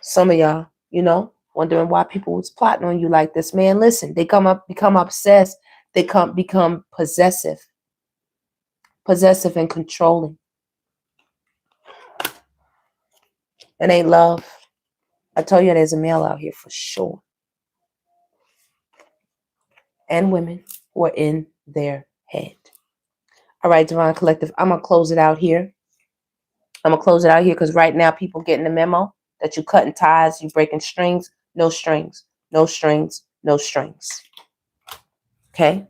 Some of y'all, you know, wondering why people was plotting on you like this. Man, listen, they become obsessed. They become possessive and controlling. It ain't love. I told you there's a male out here for sure. And women who are in their head. All right, Divine Collective, I'm going to close it out here. Because right now people getting the memo that you cutting ties, you breaking strings. No strings, no strings, no strings. Okay?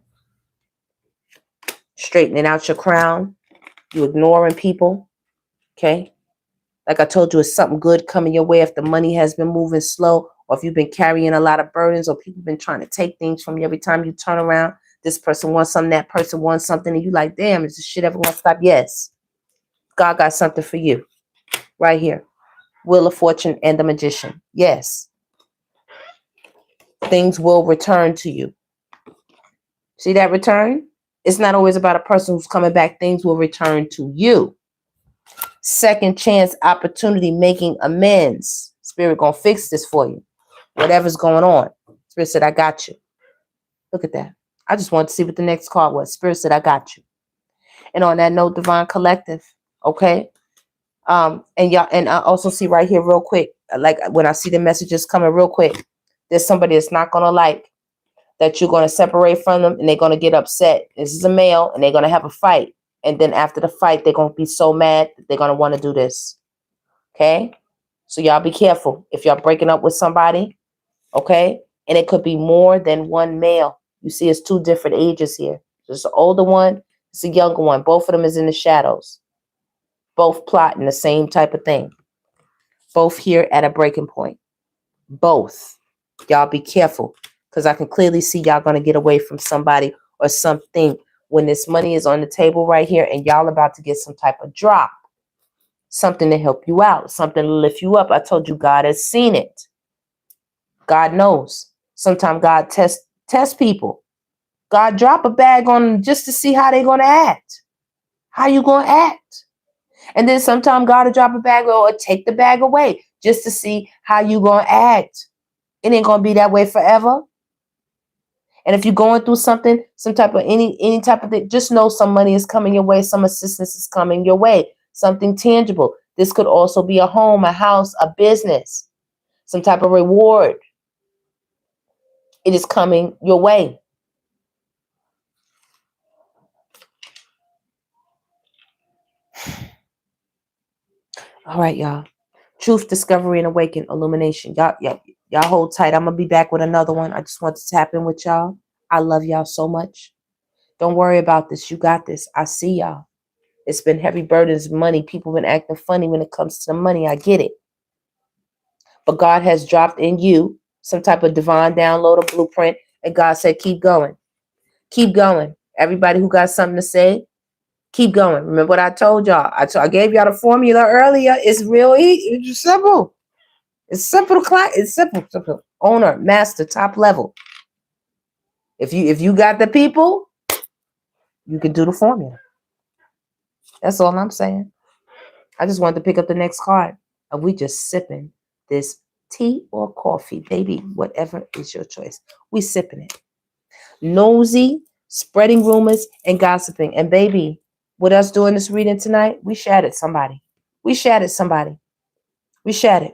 Straightening out your crown. You ignoring people. Okay? Like I told you, it's something good coming your way if the money has been moving slow, or if you've been carrying a lot of burdens, or people been trying to take things from you every time you turn around. This person wants something, that person wants something, and you like, damn, is this shit ever gonna stop? Yes. God got something for you. Right here. Wheel of Fortune and the Magician. Yes. Things will return to you. See that return? It's not always about a person who's coming back. Things will return to you. Second chance opportunity, making amends. Spirit gonna fix this for you. Whatever's going on. Spirit said, I got you. Look at that. I just wanted to see what the next card was. Spirit said, I got you. And on that note, Divine Collective, okay? And y'all, and I also see right here real quick, like when I see the messages coming real quick, there's somebody that's not gonna like that you're gonna separate from them, and they're gonna get upset. This is a male, and they're gonna have a fight. And then after the fight, they're gonna be so mad that they're gonna want to do this. Okay? So y'all be careful if y'all breaking up with somebody. Okay? And it could be more than one male. You see, it's two different ages here. There's an older one, it's a younger one. Both of them is in the shadows. Both plotting the same type of thing. Both here at a breaking point. Both. Y'all be careful. Because I can clearly see y'all going to get away from somebody or something when this money is on the table right here and y'all about to get some type of drop. Something to help you out. Something to lift you up. I told you God has seen it. God knows. Sometimes God tests people. God drop a bag on them just to see how they're going to act. How you going to act? And then sometimes God will drop a bag or take the bag away just to see how you going to act. It ain't going to be that way forever. And if you're going through something, some type of any type of thing, just know some money is coming your way. Some assistance is coming your way. Something tangible. This could also be a home, a house, a business, some type of reward. It is coming your way. All right, y'all. Truth, discovery, and awaken, illumination. Y'all hold tight. I'm going to be back with another one. I just want to tap in with y'all. I love y'all so much. Don't worry about this. You got this. I see y'all. It's been heavy burdens, money. People been acting funny when it comes to the money. I get it. But God has dropped in you some type of divine download or blueprint. And God said, keep going. Keep going. Everybody who got something to say, keep going. Remember what I told y'all. I gave y'all the formula earlier. It's real easy. It's simple. It's simple to class. It's simple. Owner, master, top level. If you got the people, you can do the formula. That's all I'm saying. I just wanted to pick up the next card. And we just sipping this tea or coffee, baby, whatever is your choice. We sipping it. Nosy, spreading rumors and gossiping. And baby, with us doing this reading tonight, we shattered somebody. We shattered somebody. We shattered.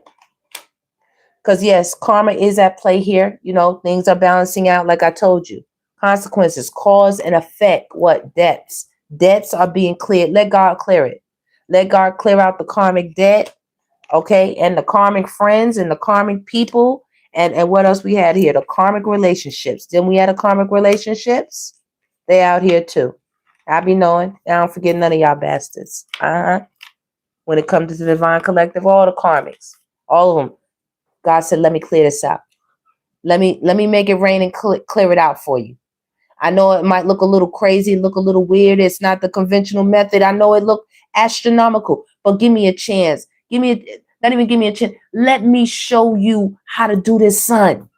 Because yes, karma is at play here. You know, things are balancing out like I told you. Consequences, cause and effect. What? Debts. Debts are being cleared. Let God clear it. Let God clear out the karmic debt. Okay, and the karmic friends and the karmic people. And what else we had here? The karmic relationships. Then we had the karmic relationships. They out here too. I be knowing. I don't forget none of y'all bastards. When it comes to the divine collective, all the karmics. All of them. God said, let me clear this out. Let me make it rain and clear it out for you. I know it might look a little crazy, look a little weird. It's not the conventional method. I know it look astronomical, but give me a chance. Not even give me a chance. Let me show you how to do this, son.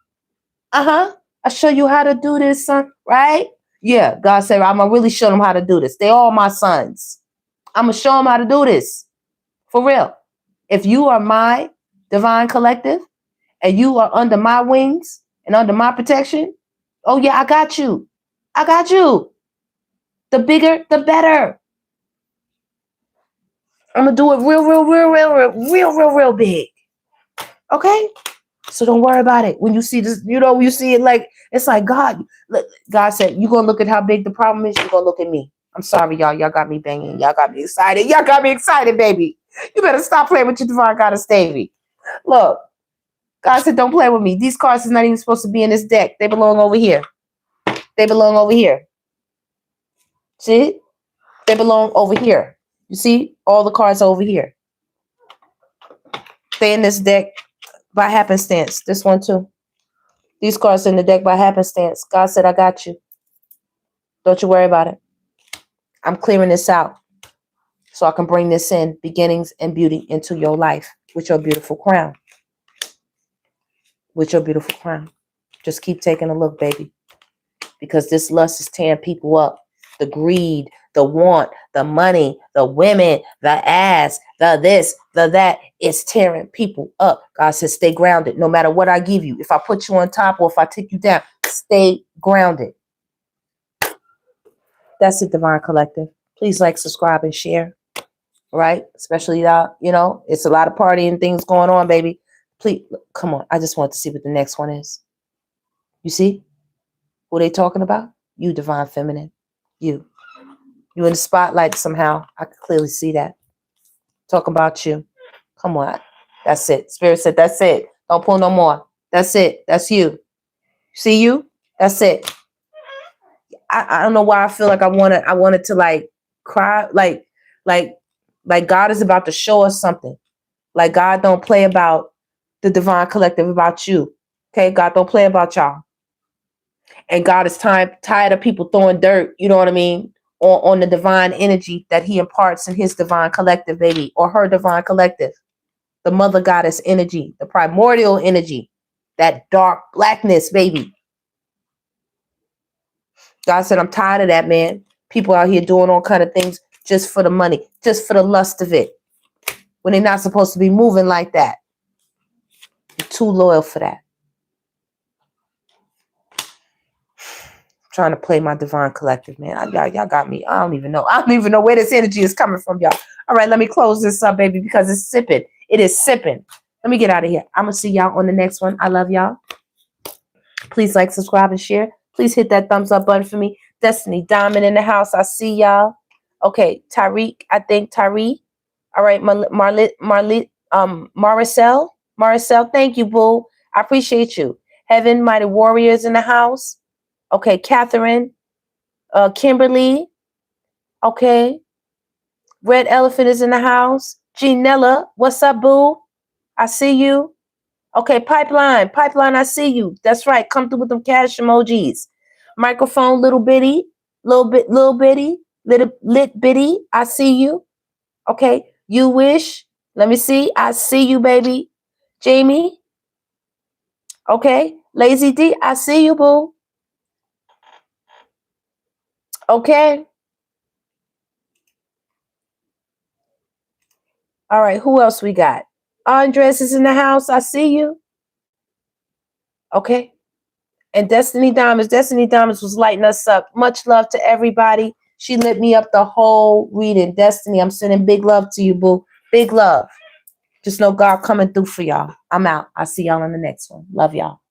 I'll show you how to do this, son. Right? Yeah, God said, I'm going to really show them how to do this. They all my sons. I'm going to show them how to do this. For real. If you are my divine collective and you are under my wings and under my protection, oh yeah, I got you. I got you. The bigger, the better. I'm going to do it real big. Okay? So don't worry about it. When you see this, you see it like, it's like God. God said, you're going to look at how big the problem is. You're going to look at me. I'm sorry, y'all. Y'all got me banging. Y'all got me excited. Y'all got me excited, baby. You better stop playing with your divine goddess, Davy. Look, God said, don't play with me. These cards is not even supposed to be in this deck. They belong over here. They belong over here. See? They belong over here. You see? All the cards are over here. They in this deck by happenstance. This one too. These cards are in the deck by happenstance. God said, I got you. Don't you worry about it. I'm clearing this out so I can bring this in, beginnings and beauty, into your life with your beautiful crown. With your beautiful crown. Just keep taking a look, baby. Because this lust is tearing people up. The greed, the want, the money, the women, the ass, the this, the that. It's tearing people up. God says, stay grounded. No matter what I give you. If I put you on top or if I take you down, stay grounded. That's it, Divine Collective. Please like, subscribe, and share. Right? Especially y'all, it's a lot of partying things going on, baby. Please, come on. I just want to see what the next one is. You see? Who they talking about? You, Divine Feminine. You in the spotlight somehow. I can clearly see that. Talk about you. Come on. That's it. Spirit said, that's it. Don't pull no more. That's it. That's you. See you? That's it. I don't know why I feel like I wanted to like cry. Like God is about to show us something. Like God don't play about the divine collective, about you. Okay? God don't play about y'all. And God is tired of people throwing dirt, you know what I mean, on the divine energy that he imparts in his divine collective, baby, or her divine collective. The mother goddess energy, the primordial energy, that dark blackness, baby. God said, I'm tired of that, man. People out here doing all kind of things, just for the money, just for the lust of it, when they're not supposed to be moving like that. You're too loyal for that. Trying to play my divine collective, man. Y'all got me. I don't even know. I don't even know where this energy is coming from, y'all. All right, let me close this up, baby, because it's sipping. It is sipping. Let me get out of here. I'm going to see y'all on the next one. I love y'all. Please like, subscribe, and share. Please hit that thumbs up button for me. Destiny Diamond in the house. I see y'all. Okay, Tyreek. I think Tyree. All right, Maricel. Thank you, boo. I appreciate you. Heaven, Mighty Warriors in the house. Okay, Catherine. Kimberly. Okay. Red Elephant is in the house. Janella, what's up, boo? I see you. Okay, Pipeline, I see you. That's right. Come through with them cash emojis. Microphone, little bitty, lit bitty. I see you. Okay, you wish. Let me see. I see you, baby. Jamie. Okay, Lazy D. I see you, boo. Okay. All right, who else we got? Andres is in the house. I see you. Okay. And Destiny Diamonds was lighting us up. Much love to everybody. She lit me up the whole reading. Destiny, I'm sending big love to you, boo. Big love. Just know God coming through for y'all. I'm out. I'll see y'all in the next one. Love y'all.